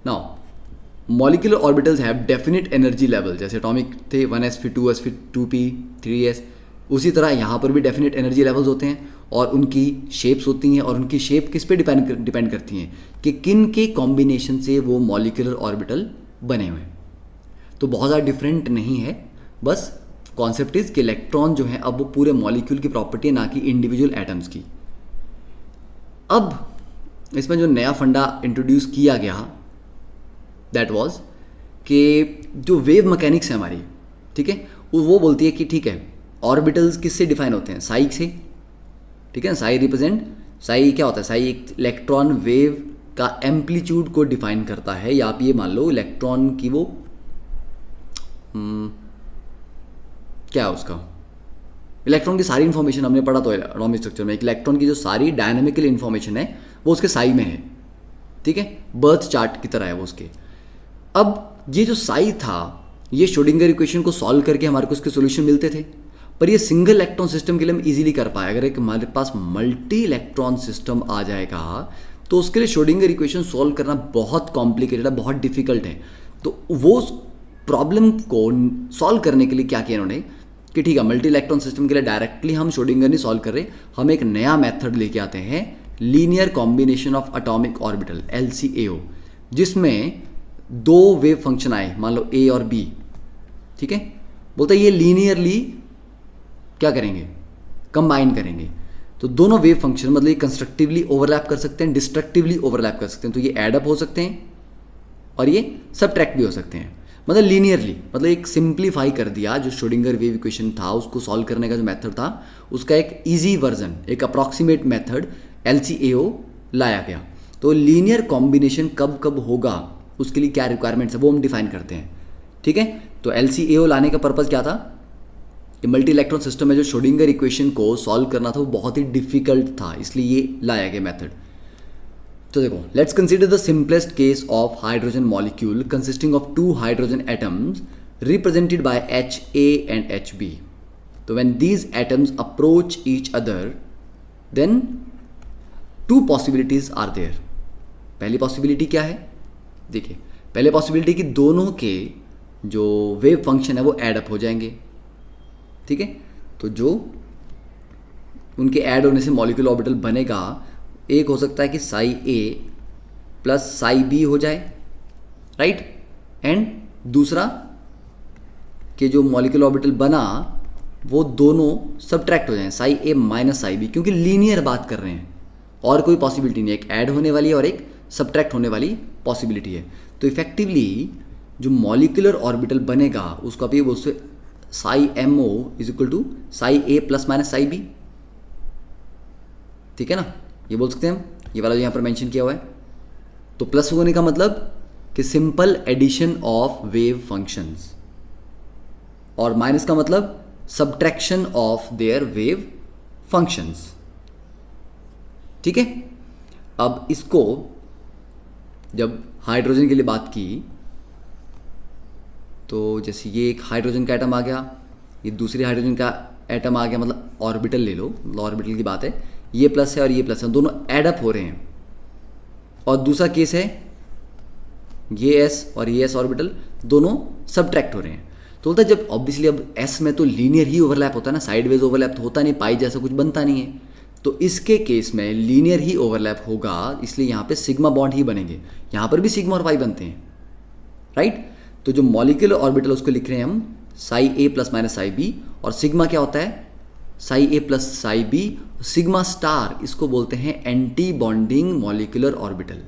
Now molecular orbitals have definite energy level, जैसे एटॉमिक थे 1s फिर 2s फिर 2p 3s, उसी तरह यहाँ पर भी डेफिनेट एनर्जी लेवल्स होते हैं और उनकी शेप्स होती हैं, और उनकी शेप किस पे डिपेंड करती हैं कि किन के कॉम्बिनेशन से वो मॉलिक्यूलर ऑर्बिटल बने हुए हैं। तो बहुत ज़्यादा डिफरेंट नहीं है, बस कॉन्सेप्ट इज कि इलेक्ट्रॉन जो है अब वो पूरे मॉलिक्यूल की प्रॉपर्टी है ना कि इंडिविजुअल एटम्स की। अब इसमें जो नया फंडा इंट्रोड्यूस किया गया दैट वाज कि जो वेव मैकेनिक्स है हमारी, ठीक है, वो बोलती है कि ठीक है ऑर्बिटल्स किससे डिफाइन होते हैं, साई से, ठीक है ना। साई क्या होता है? साई एक इलेक्ट्रॉन वेव का एम्पलीट्यूड को डिफाइन करता है, या आप ये मान लो इलेक्ट्रॉन की वो क्या है उसका, इलेक्ट्रॉन की सारी इन्फॉर्मेशन हमने पढ़ा तो एटॉमिक स्ट्रक्चर में, एक इलेक्ट्रॉन की जो सारी डायनामिकल इन्फॉर्मेशन है वो उसके साई में है, ठीक है, बर्थ चार्ट की तरह है वो उसके। अब ये जो साई था, ये श्रोडिंगर इक्वेशन को सॉल्व करके हमारे को इसके सॉल्यूशन मिलते थे, पर ये सिंगल इलेक्ट्रॉन सिस्टम के लिए हम इजीली कर पाए। अगर एक हमारे पास मल्टी इलेक्ट्रॉन सिस्टम आ जाएगा तो उसके लिए श्रोडिंगर इक्वेशन सॉल्व करना बहुत कॉम्प्लिकेटेड है, बहुत डिफिकल्ट है। तो वो प्रॉब्लम को सॉल्व करने के लिए क्या किया इन्होंने कि ठीक है, मल्टी इलेक्ट्रॉन सिस्टम के लिए डायरेक्टली हम श्रोडिंगर नहीं सॉल्व कर रहे, हम एक नया मेथड लेके आते हैं, linear combination of atomic orbital LCAO, जिसमें दो वेव फंक्शन आए, मान लो A और B, ठीक है। बोलते ये लीनियरली क्या करेंगे, कंबाइन करेंगे। तो दोनों वेव फंक्शन मतलब ये कंस्ट्रक्टिवली ओवरलैप कर सकते हैं, डिस्ट्रक्टिवली ओवरलैप कर सकते हैं। तो ये एड अप हो सकते हैं और ये सबट्रैक्ट भी हो सकते हैं, मतलब लीनियरली, मतलब एक सिंप्लीफाई कर दिया। जो श्रोडिंगर वेव इक्वेशन था उसको सॉल्व करने का जो मेथड था उसका एक इजी वर्जन, एक अप्रॉक्सीमेट मेथड LCAO लाया गया। तो लीनियर कॉम्बिनेशन कब कब होगा, उसके लिए क्या रिक्वायरमेंट्स है वो हम डिफाइन करते हैं, ठीक है। तो LCAO लाने का पर्पज़ क्या था कि मल्टी इलेक्ट्रॉन सिस्टम में जो श्रोडिंगर इक्वेशन को सॉल्व करना था वो बहुत ही डिफिकल्ट था, इसलिए ये लाया गया मेथड। तो देखो, let's consider the simplest case of hydrogen molecule consisting of two hydrogen atoms represented by HA and HB। तो when these atoms approach each other then two possibilities are there. पहली possibility क्या है, देखिए पहले possibility कि दोनों के जो वेव फंक्शन है वो एड अप हो जाएंगे, ठीक है। तो जो उनके ऐड होने से मॉलिक्यूलर ऑर्बिटल बनेगा, एक हो सकता है कि Sai A plus psi B हो जाए, राइट, एंड दूसरा कि जो मॉलिक्यूलर ऑर्बिटल बना वो दोनों सबट्रैक्ट हो जाएं, Sai A minus psi B, क्योंकि लीनियर बात कर रहे हैं और कोई पॉसिबिलिटी नहीं है, एक ऐड होने वाली है और एक सबट्रैक्ट होने वाली पॉसिबिलिटी है। तो इफेक्टिवली जो मॉलिक्यूलर ऑर्बिटल बनेगा उसको आप ये बोल सकते psi MO is equal to psi A plus minus psi B, ठीक है ना, ये बोल सकते हैं हम, ये वाला जो यहाँ पर मेंशन किया हुआ है। तो प्लस होने का मतलब कि simple addition of wave functions, और माइनस का मतलब subtraction of their wave functions, ठीक है। अब इसको जब हाइड्रोजन के लिए बात की तो जैसे ये एक हाइड्रोजन का एटम आ गया, ये दूसरे हाइड्रोजन का एटम आ गया, मतलब ऑर्बिटल ले लो, मतलब ऑर्बिटल की बात है, ये प्लस है और ये प्लस है, दोनों एड अप हो रहे हैं। और दूसरा केस है ये S और ये S ऑर्बिटल दोनों सबट्रैक्ट हो रहे हैं। तो बोलता है जब ऑब्वियसली अब S में तो लीनियर ही ओवरलैप होता है ना, साइडवेज ओवरलैप तो होता नहीं, पाई जैसा कुछ बनता नहीं है। तो इसके केस में लीनियर ही ओवरलैप होगा, इसलिए यहाँ पे सिग्मा बॉन्ड ही बनेंगे, यहाँ पर भी सिग्मा और पाई बनते हैं, राइट। तो जो मॉलिक्यूलर ऑर्बिटल उसको लिख रहे हैं हम Sai A plus minus psi B, और सिग्मा क्या होता है Sai A plus psi B, sigma star इसको बोलते हैं एंटी बॉन्डिंग मॉलिक्यूलर ऑर्बिटल।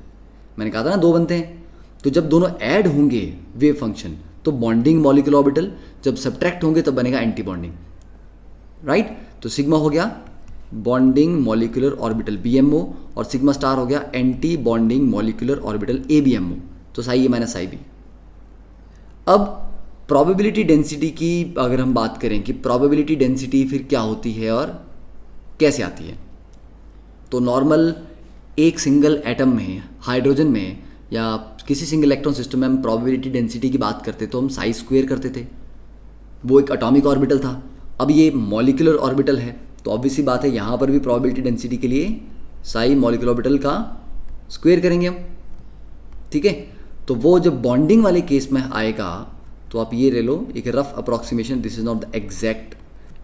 मैंने कहा था ना दो बनते हैं, तो जब दोनों ऐड होंगे वेव फंक्शन तो बॉन्डिंग मॉलिक्यूलर ऑर्बिटल, जब सब्ट्रैक्ट होंगे तब बनेगा एंटी बॉन्डिंग, राइट। तो सिग्मा हो गया बॉन्डिंग मॉलिक्यूलर ऑर्बिटल BMO और सिग्मा स्टार हो गया anti bonding molecular orbital ABMO, तो Sai A minus psi B। अब प्रोबेबिलिटी डेंसिटी की अगर हम बात करें कि प्रोबेबिलिटी डेंसिटी फिर क्या होती है और कैसे आती है, तो नॉर्मल एक सिंगल एटम में, हाइड्रोजन में या किसी सिंगल इलेक्ट्रॉन सिस्टम में हम प्रोबेबिलिटी डेंसिटी की बात करते तो हम साई स्क्वायर करते थे, वो एक एटॉमिक ऑर्बिटल था। अब ये मॉलिक्यूलर ऑर्बिटल है तो ऑब्वियसली बात है यहाँ पर भी प्रोबेबिलिटी डेंसिटी के लिए साई मॉलिक्यूलर ऑर्बिटल का स्क्वायर करेंगे हम, ठीक है। तो वो जब बॉन्डिंग वाले केस में आएगा तो आप ये ले लो एक rough approximation, this is not the exact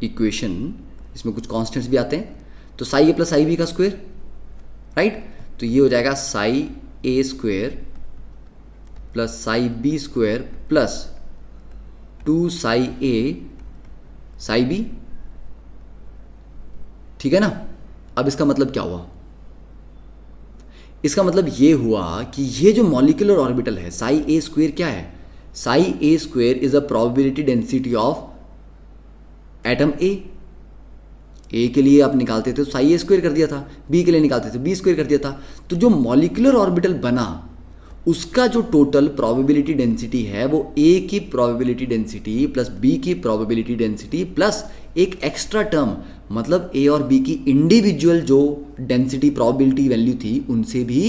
equation, इसमें कुछ कॉन्स्टेंट्स भी आते हैं। तो Sai A plus psi B का स्क्वायर, राइट, तो ये हो जाएगा Sai A square plus Sai B square plus 2 Sai A Sai B, ठीक है ना। अब इसका मतलब क्या हुआ, इसका मतलब ये हुआ कि ये जो मॉलिक्यूलर ऑर्बिटल है साई A स्क्वायर क्या है, Sai A square is a probability density of atom A के लिए आप निकालते थे तो साई A स्क्वायर कर दिया था, B के लिए निकालते थे B स्क्वायर कर दिया था। तो जो मॉलिक्यूलर ऑर्बिटल बना उसका जो टोटल प्रोबेबिलिटी डेंसिटी है वो A की प्रोबेबिलिटी डेंसिटी प्लस B की प्रोबेबिलिटी डेंसिटी प्लस एक एक्स्ट्रा टर्म, मतलब A और B की इंडिविजुअल जो डेंसिटी प्रोबेबिलिटी वैल्यू थी उनसे भी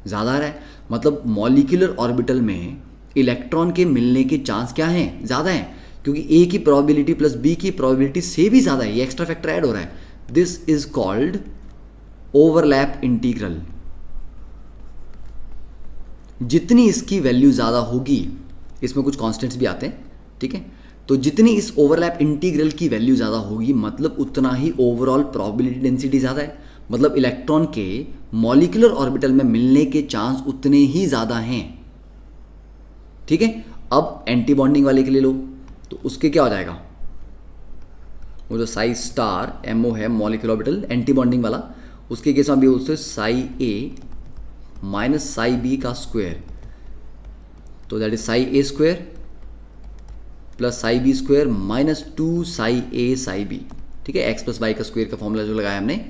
ज़्यादा रहा है। मतलब मॉलिक्यूलर ऑर्बिटल में इलेक्ट्रॉन के मिलने के चांस क्या हैं, ज़्यादा हैं, क्योंकि ए की प्रोबेबिलिटी प्लस बी की प्रोबेबिलिटी से भी ज़्यादा है, ये एक्स्ट्रा फैक्टर ऐड हो रहा है. This is called overlap integral. जितनी इसकी वैल्यू ज़्यादा होगी, इसमें कुछ कॉन्स्टेंट्स भी आते हैं, ठीक है, तो जितनी इस ओवरलैप इंटीग्रल की वैल्यू ज़्यादा होगी मतलब उतना ही ओवरऑल प्रोबेबिलिटी डेंसिटी ज़्यादा है. मतलब इलेक्ट्रॉन के मॉलिक्यूलर ऑर्बिटल में मिलने के चांस उतने ही ज़्यादा हैं. ठीक है. अब एंटी बॉन्डिंग वाले के लिए लो, तो उसके क्या हो जाएगा, वो जो साई स्टार एमओ है मॉलिक्यूलर ऑर्बिटल एंटी बॉन्डिंग वाला, उसके केस में भी बोलते हैं psi A minus psi B का स्क्वायर, तो that is psi A square plus psi B square minus 2 psi A psi B. ठीक है, एक्स प्लस वाई का स्क्वायर का फॉर्मूला जो लगाया हमने.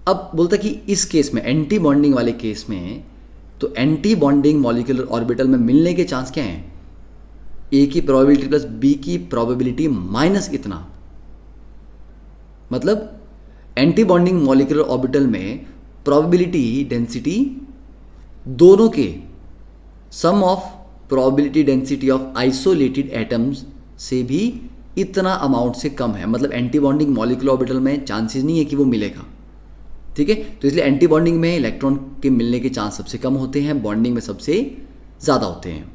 अब बोलता कि इस केस में एंटी बॉन्डिंग वाले केस में, तो एंटी बॉन्डिंग मॉलिक्यूलर ऑर्बिटल में मिलने के चांस क्या हैं, ए की प्रोबेबिलिटी प्लस बी की प्रोबेबिलिटी माइनस इतना. मतलब एंटी बॉन्डिंग मॉलिक्यूलर ऑर्बिटल में प्रोबेबिलिटी डेंसिटी दोनों के sum of probability density of isolated atoms से भी इतना अमाउंट से कम है. मतलब एंटी बॉन्डिंग मॉलिक्यूलर ऑर्बिटल में चांसेस नहीं है कि वो मिलेगा. ठीक है, तो इसलिए एंटी बॉन्डिंग में इलेक्ट्रॉन के मिलने के चांस सबसे कम होते हैं, बॉन्डिंग में सबसे ज़्यादा होते हैं.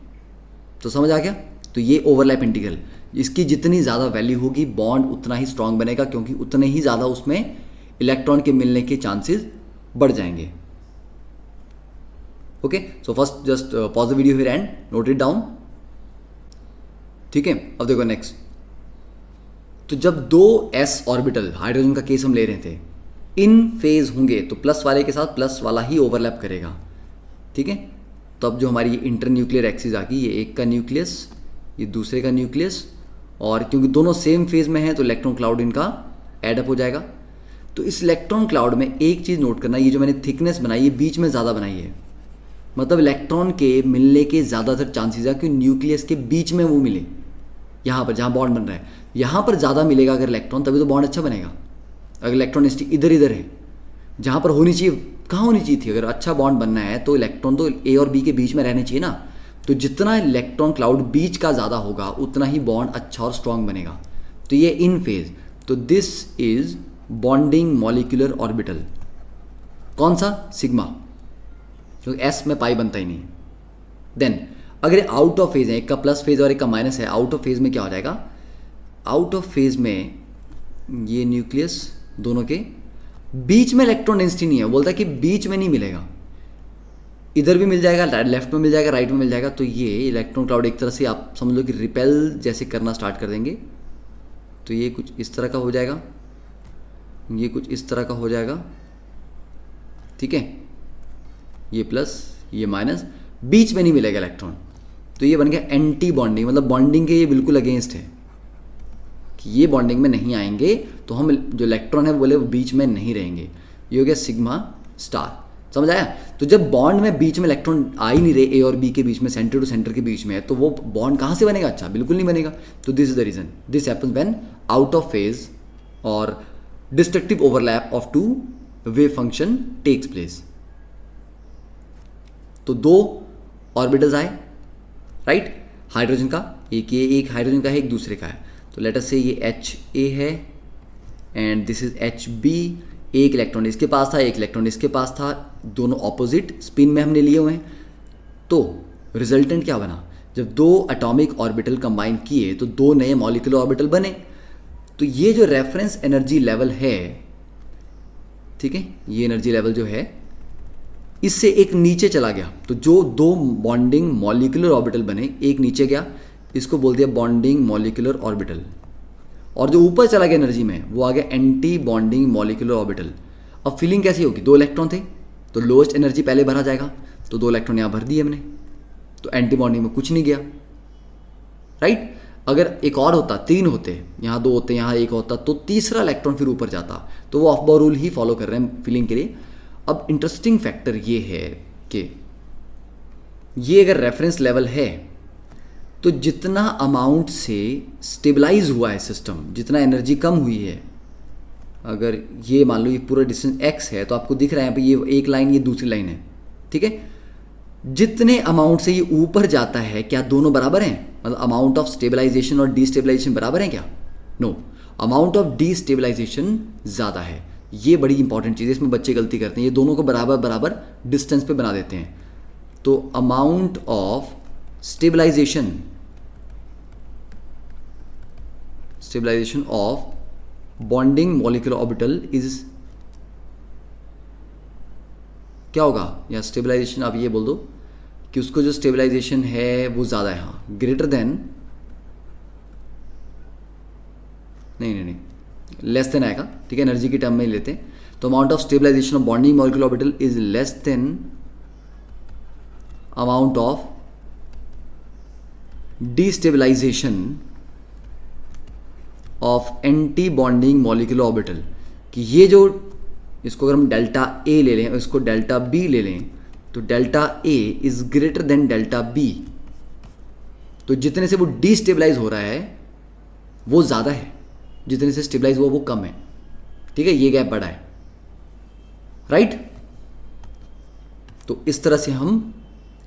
तो समझ आ गया. तो ये ओवरलैप इंटीग्रल, इसकी जितनी ज़्यादा वैल्यू होगी बॉन्ड उतना ही स्ट्रांग बनेगा, क्योंकि उतने ही ज़्यादा उसमें इलेक्ट्रॉन के मिलने के चांसेस बढ़ जाएंगे. Okay, so first just pause the video here and note it down. ठीक है, अब देखो नेक्स्ट. तो जब दो s ऑर्बिटल हाइड्रोजन का केस हम ले रहे थे, इन फेज होंगे तो प्लस वाले के साथ प्लस वाला ही ओवरलैप करेगा. ठीक है, तो अब जो हमारी ये इंटरन्यूक्लियर एक्सिस आ गई, ये एक का न्यूक्लियस, ये दूसरे का न्यूक्लियस, और क्योंकि दोनों सेम फेज में हैं तो इलेक्ट्रॉन क्लाउड इनका एडअप हो जाएगा. तो इस इलेक्ट्रॉन क्लाउड में एक चीज़ नोट करना, ये जो मैंने थिकनेस बनाई है बीच में ज़्यादा बनाई है, मतलब इलेक्ट्रॉन के मिलने के ज़्यादातर चांसेस है कि न्यूक्लियस के बीच में वो मिले. यहाँ पर जहाँ बॉन्ड बन रहा है यहाँ पर ज़्यादा मिलेगा अगर इलेक्ट्रॉन, तभी तो बॉन्ड अच्छा बनेगा. अगर इलेक्ट्रॉन इधर इधर है, जहाँ पर होनी चाहिए कहाँ होनी चाहिए थी, अगर अच्छा बॉन्ड बनना है तो इलेक्ट्रॉन तो ए और बी के बीच में रहने चाहिए ना. तो जितना इलेक्ट्रॉन क्लाउड बीच का ज़्यादा होगा उतना ही बॉन्ड अच्छा और स्ट्रांग बनेगा. तो ये इन फेज, तो this is bonding molecular orbital. कौन सा, सिग्मा, क्योंकि एस में पाई बनता ही नहीं. देन अगर आउट ऑफ फेज है, एक का प्लस फेज और एक का माइनस है, आउट ऑफ फेज में क्या हो जाएगा, आउट ऑफ फेज में ये न्यूक्लियस दोनों के बीच में इलेक्ट्रॉन डेंसिटी नहीं है, बोलता है कि बीच में नहीं मिलेगा, इधर भी मिल जाएगा, लेफ्ट में मिल जाएगा, राइट में मिल जाएगा. तो ये इलेक्ट्रॉन क्लाउड एक तरह से आप समझ लो कि रिपेल जैसे करना स्टार्ट कर देंगे. तो ये कुछ इस तरह का हो जाएगा, ये कुछ इस तरह का हो जाएगा. ठीक है, ये प्लस ये माइनस, बीच में नहीं मिलेगा इलेक्ट्रॉन. तो ये बन गया एंटी बॉन्डिंग, मतलब बॉन्डिंग के ये बिल्कुल अगेंस्ट है कि ये बॉन्डिंग में नहीं आएंगे, तो हम जो इलेक्ट्रॉन है बोले वो बीच में नहीं रहेंगे. ये हो गया सिग्मा स्टार. समझ आया. तो जब बॉन्ड में बीच में इलेक्ट्रॉन आ ही नहीं रहे, ए और बी के बीच में, सेंटर टू सेंटर के बीच में है, तो वो बॉन्ड कहाँ से बनेगा, अच्छा बिल्कुल नहीं बनेगा. तो this is the reason, this happens when out of phase और destructive overlap of two wave function takes place. तो दो ऑर्बिटल्स आए, राइट, हाइड्रोजन का, एक हाइड्रोजन का है, एक दूसरे का है. तो लेट अस से ये एच ए है and this is H B. एक इलेक्ट्रॉन इसके पास था, एक इलेक्ट्रॉन इसके पास था, दोनों ऑपोजिट स्पिन में हमने लिए हुए हैं. तो रिजल्टेंट क्या बना, जब दो एटॉमिक ऑर्बिटल कंबाइन किए तो दो नए मॉलिक्यूलर ऑर्बिटल बने. तो ये जो रेफरेंस एनर्जी लेवल है, ठीक है, ये एनर्जी लेवल जो है इससे एक नीचे चला गया. तो जो दो बॉन्डिंग मॉलिक्यूलर ऑर्बिटल बने, एक नीचे गया, इसको बोल दिया बॉन्डिंग मॉलिक्यूलर ऑर्बिटल. और जो ऊपर चला गया एनर्जी में, वो आ गया एंटी बॉन्डिंग मॉलिक्यूलर ऑर्बिटल. अब फीलिंग कैसी होगी, दो इलेक्ट्रॉन थे तो लोएस्ट एनर्जी पहले भरा जाएगा, तो दो इलेक्ट्रॉन यहाँ भर दिए हमने, तो एंटी बॉन्डिंग में कुछ नहीं गया, राइट. अगर एक और होता, तीन होते, यहाँ दो होते, यहाँ एक होता, तो तीसरा इलेक्ट्रॉन फिर ऊपर जाता. तो वो of bound rule he follow कर रहे हैं फीलिंग के लिए. अब इंटरेस्टिंग फैक्टर ये है कि ये अगर रेफरेंस लेवल है तो जितना अमाउंट से स्टेबलाइज हुआ है सिस्टम, जितना एनर्जी कम हुई है, अगर ये मान लो ये पूरा डिस्टेंस x है, तो आपको दिख रहा है यहाँ पे ये एक लाइन, ये दूसरी लाइन है, ठीक है. जितने अमाउंट से ये ऊपर जाता है क्या दोनों बराबर हैं? मतलब अमाउंट ऑफ स्टेबलाइजेशन और डीस्टेबलाइजेशन बराबर हैं क्या? नो, अमाउंट ऑफ डीस्टेबलाइजेशन ज़्यादा है। ये बड़ी इंपॉर्टेंट चीज़ है, इसमें बच्चे गलती करते हैं, ये दोनों को बराबर बराबर डिस्टेंस पे बना देते हैं। तो amount of stabilization of bonding molecular orbital is क्या होगा? या स्टेबलाइजेशन आप ये बोल दो कि उसको जो स्टेबलाइजेशन है वो ज़्यादा है, हाँ, ग्रेटर देन, नहीं, लेस देन आएगा, ठीक है, एनर्जी की टर्म में ही लेते हैं। तो amount of stabilization of bonding molecular orbital is less than amount of destabilization of anti bonding molecular orbital. कि ये जो, इसको अगर हम डेल्टा ए ले लें और इसको डेल्टा बी ले लें, तो delta A is greater than delta B. तो जितने से वो डीस्टेबलाइज हो रहा है वो ज़्यादा है, जितने से स्टेबलाइज हुआ वो कम है, ठीक है, ये गैप बड़ा है, राइट। तो इस तरह से हम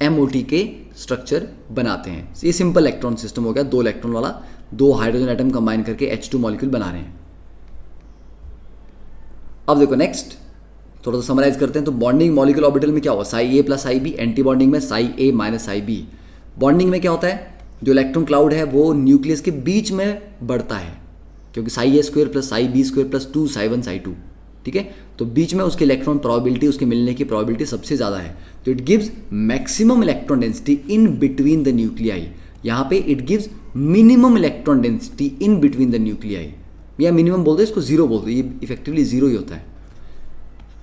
MOT के स्ट्रक्चर बनाते हैं। ये सिंपल इलेक्ट्रॉन सिस्टम हो गया, 2 इलेक्ट्रॉन वाला, 2 हाइड्रोजन एटम कंबाइन करके H2 मॉलिक्यूल बना रहे हैं। अब देखो नेक्स्ट थोड़ा सा समराइज करते हैं। तो बॉन्डिंग मॉलिक्यूलर ऑर्बिटल में क्या हुआ? Psi A plus psi B, anti bonding में psi A minus psi B. Bonding में क्या होता है? जो इलेक्ट्रॉन क्लाउड है वो न्यूक्लियस के बीच में बढ़ता है, क्योंकि psi A square plus psi B square plus 2 psi 1 psi 2, ठीक है। तो बीच में उसके इलेक्ट्रॉन प्रोबेबिलिटी, उसके मिलने की प्रोबेबिलिटी सबसे ज़्यादा है। तो it gives maximum electron density in between the nuclei. यहाँ पे it gives minimum electron density in between the nuclei, या मिनिमम बोल दो, इसको जीरो बोल दो, ये इफेक्टिवली जीरो ही होता है।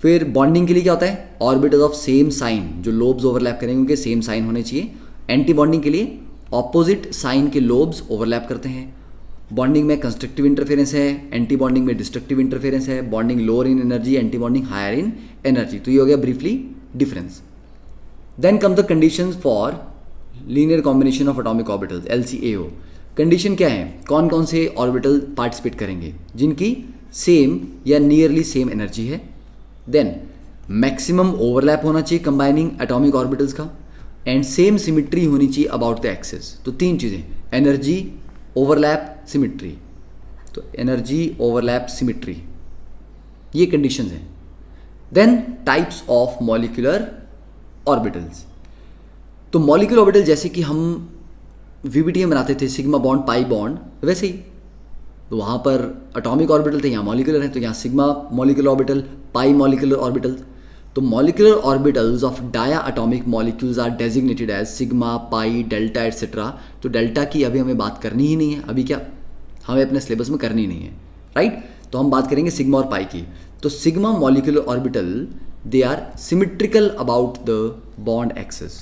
फिर बॉन्डिंग के लिए क्या होता है? ऑर्बिटल ऑफ सेम साइन, जो लोब्स ओवरलैप करेंगे उनके सेम साइन होने चाहिए। एंटी बॉन्डिंग के लिए ऑपोजिट साइन के लोब्स ओवरलैप करते हैं। बॉन्डिंग में कंस्ट्रक्टिव इंटरफेरेंस है, एंटी बॉन्डिंग में डिस्ट्रक्टिव इंटरफेरेंस है। Bonding lower in energy, anti bonding higher in energy. तो ये हो गया briefly difference. Then come the conditions for linear combination of atomic orbitals, LCAO। Condition क्या है? कौन कौन से ऑर्बिटल पार्टिसिपेट करेंगे जिनकी सेम या नियरली सेम एनर्जी है। देन मैक्सिमम ओवरलैप होना चाहिए कंबाइनिंग एटॉमिक ऑर्बिटल्स का, एंड सेम सिमिट्री होनी चाहिए अबाउट द एक्सेस। तो 3 चीज़ें, एनर्जी, ओवरलैप, सिमिट्री। तो एनर्जी, ओवरलैप, सिमिट्री, ये कंडीशंस हैं। Then types of molecular orbitals. तो मॉलिक्यूलर ऑर्बिटल जैसे कि हम VBT में बनाते थे, सिग्मा बॉन्ड पाई बॉन्ड, वैसे ही तो वहाँ पर एटॉमिक ऑर्बिटल थे, यहाँ मॉलिक्यूलर है, तो यहाँ sigma molecular orbital, pi molecular orbital. तो molecular orbitals of di atomic molecules are designated as sigma, pi, delta etcetera. तो डेल्टा की अभी हमें बात करनी ही नहीं है, अभी क्या हमें अपने सिलेबस में करनी नहीं है, राइट। तो हम बात करेंगे सिग्मा और पाई की। तो sigma molecular orbital they are symmetrical about the bond axis,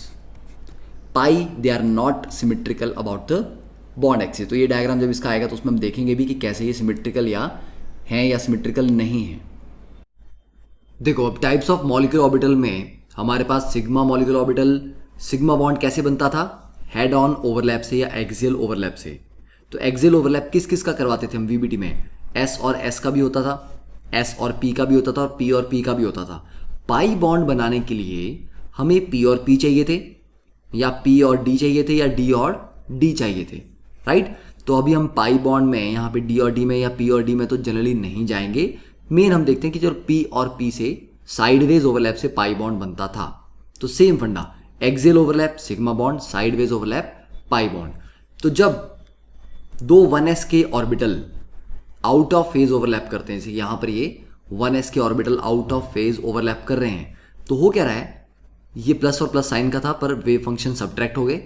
pi they are not symmetrical about the bond axis. तो ये डायग्राम जब इसका आएगा तो उसमें हम देखेंगे भी कि कैसे ये सिमिट्रिकल या हैं या सिमिट्रिकल नहीं है। देखो अब टाइप्स ऑफ मॉलिक्यूलर ऑर्बिटल में हमारे पास sigma molecular orbital, sigma bond कैसे बनता था? हेड ऑन ओवरलैप से या एक्सियल ओवरलैप से। तो एक्सियल ओवरलैप किस किस का करवाते थे हम VBT में? S और S का भी होता था, S और P का भी होता था, और P और P का भी होता था। पाई बॉन्ड बनाने के लिए हमें P और P चाहिए थे, या P और D चाहिए थे, या D और D चाहिए थे, राइट। तो अभी हम पाई बॉन्ड में यहाँ पे D और D में या P और D में तो जनरली नहीं जाएंगे। मेन हम देखते हैं कि जो P और P से साइडवेज ओवरलैप से पाई बॉन्ड बनता था। तो सेम फंडा, axial overlap sigma bond, sideways overlap pi bond. तो जब 2 1s के orbital out of phase overlap करते हैं, जैसे यहाँ पर ये 1s के orbital out of phase overlap कर रहे हैं, तो हो क्या रहा है? ये प्लस और प्लस साइन का था पर वेव फंक्शन सब्ट्रैक्ट हो गए।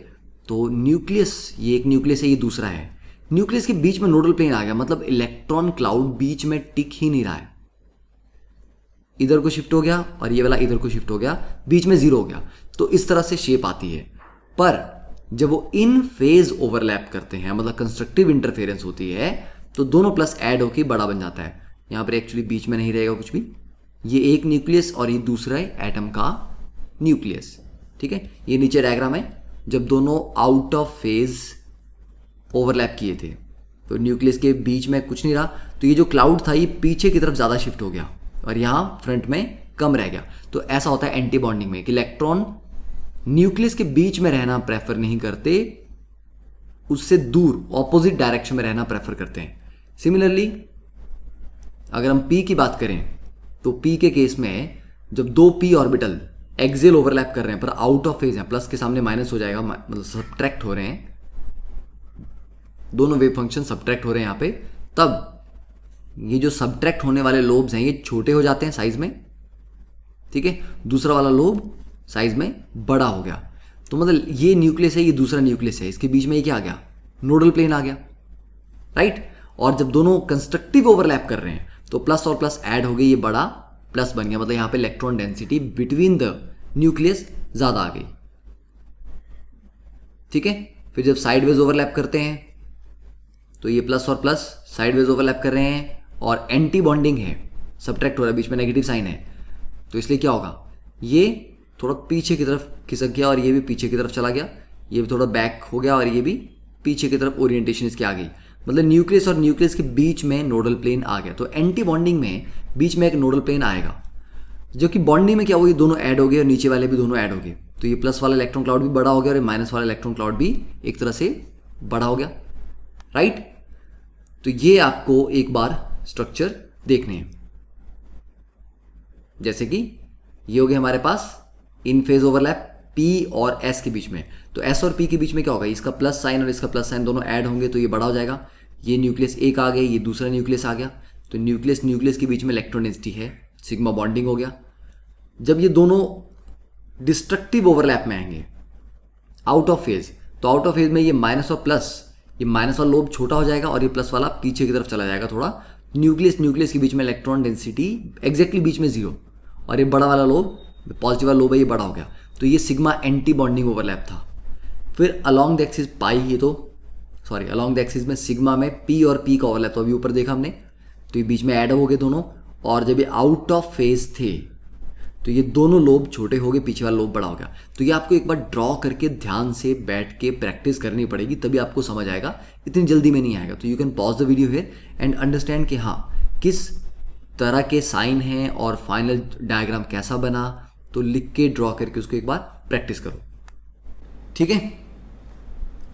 तो न्यूक्लियस, ये एक न्यूक्लियस है, ये दूसरा है, न्यूक्लियस के बीच में नोडल प्लेन आ गया, मतलब इलेक्ट्रॉन क्लाउड बीच में टिक ही नहीं रहा है। इधर को शिफ्ट हो गया और ये वाला इधर को शिफ्ट हो गया, बीच में जीरो हो गया। तो इस तरह से शेप आती है। पर जब वो इन फेज ओवरलैप करते हैं, मतलब कंस्ट्रक्टिव इंटरफेरेंस होती है, तो दोनों प्लस ऐड होकर बड़ा बन जाता है। यहाँ पर एक्चुअली बीच में नहीं रहेगा कुछ भी, ये एक न्यूक्लियस और ये दूसरा है एटम का न्यूक्लियस, ठीक है। ये नीचे डायग्राम है, जब दोनों आउट ऑफ फेज ओवरलैप किए थे तो न्यूक्लियस के बीच में कुछ नहीं रहा, तो ये जो क्लाउड था ये पीछे की तरफ ज़्यादा शिफ्ट हो गया और यहाँ फ्रंट में कम रह गया। तो ऐसा होता है एंटी बॉन्डिंग में कि इलेक्ट्रॉन न्यूक्लियस के बीच में रहना प्रेफर नहीं करते, उससे दूर ऑपोजिट डायरेक्शन में रहना प्रेफर करते हैं। सिमिलरली अगर हम p की बात करें तो p के केस में जब दो p ऑर्बिटल एक्सियल ओवरलैप कर रहे हैं पर आउट ऑफ फेज हैं, प्लस के सामने माइनस हो जाएगा, मतलब सब्ट्रैक्ट हो रहे हैं, दोनों वेव फंक्शन सब्ट्रैक्ट हो रहे हैं यहाँ पे, तब ये जो सब्ट्रैक्ट होने वाले लोब्स हैं ये छोटे हो जाते हैं साइज में, ठीक है, दूसरा वाला लोब साइज में बड़ा हो गया। तो मतलब ये न्यूक्लियस है, ये दूसरा न्यूक्लियस है, इसके बीच में ये क्या आ गया, नोडल प्लेन आ गया, राइट। और जब दोनों कंस्ट्रक्टिव ओवरलैप कर रहे हैं तो प्लस और प्लस ऐड हो गई, ये बड़ा प्लस बन गया, मतलब यहाँ पे electron density between the nucleus ज्यादा आ गई, ठीक है। फिर जब साइडवेज ओवरलैप करते हैं तो ये प्लस और प्लस साइडवेज ओवरलैप कर रहे हैं और एंटी बॉन्डिंग है, सब्ट्रैक्ट हो रहा है, बीच में नेगेटिव साइन है, तो इसलिए क्या होगा, ये थोड़ा पीछे की तरफ खिसक गया और ये भी पीछे की तरफ चला गया, ये भी थोड़ा बैक हो गया और ये भी पीछे की तरफ ओरिएंटेशन इसकी आ गई, मतलब न्यूक्लियस और न्यूक्लियस के बीच में नोडल प्लेन आ गया। तो एंटी बॉन्डिंग में बीच में एक नोडल प्लेन आएगा, जो कि बॉन्डिंग में क्या हुआ, ये दोनों ऐड हो गए और नीचे वाले भी दोनों ऐड हो गए, तो ये प्लस वाला इलेक्ट्रॉन क्लाउड भी बड़ा हो गया और ये माइनस वाला इलेक्ट्रॉन क्लाउड भी एक तरह से बड़ा हो गया, राइट। तो ये आपको एक बार स्ट्रक्चर देखने हैं, जैसे कि ये हो गया हमारे पास इन फेज ओवरलैप P और S के बीच में। तो S और P के बीच में क्या होगा, इसका प्लस साइन और इसका प्लस साइन दोनों ऐड होंगे तो ये बड़ा हो जाएगा, ये न्यूक्लियस एक आ गया, ये दूसरा न्यूक्लियस आ गया, तो न्यूक्लियस न्यूक्लियस के बीच में इलेक्ट्रॉन डेंसिटी है, सिग्मा बॉन्डिंग हो गया। जब ये दोनों डिस्ट्रक्टिव ओवरलैप में आएंगे आउट ऑफ फेज, तो आउट ऑफ फेज में ये माइनस और प्लस, ये माइनस वाला लोब छोटा हो जाएगा और ये प्लस वाला पीछे की तरफ चला जाएगा थोड़ा, न्यूक्लियस न्यूक्लियस के बीच में इलेक्ट्रॉन डेंसिटी एग्जैक्टली बीच में जीरो, और ये बड़ा वाला लोब पॉजिटिव वाला लोब है, ये बड़ा हो गया, तो ये सिग्मा एंटी बॉन्डिंग ओवरलैप था। फिर अलॉन्ग द एक्सिस पाई, ये तो सॉरी अलॉन्ग द एक्सिस में सिग्मा में P और P का ओवरलैप, तो अभी ऊपर देखा हमने, तो ये बीच में ऐड हो गए दोनों, और जब ये आउट ऑफ फेज थे तो ये दोनों लोब छोटे हो गए, पीछे वाला लोब बड़ा हो गया। तो ये आपको एक बार ड्रॉ करके ध्यान से बैठ के प्रैक्टिस करनी पड़ेगी, तभी आपको समझ आएगा, इतनी जल्दी में नहीं आएगा। तो you can pause the video here and understand कि हाँ किस तरह के साइन हैं और फाइनल डायग्राम कैसा बना, तो लिख के ड्रॉ करके उसको एक बार प्रैक्टिस करो, ठीक है।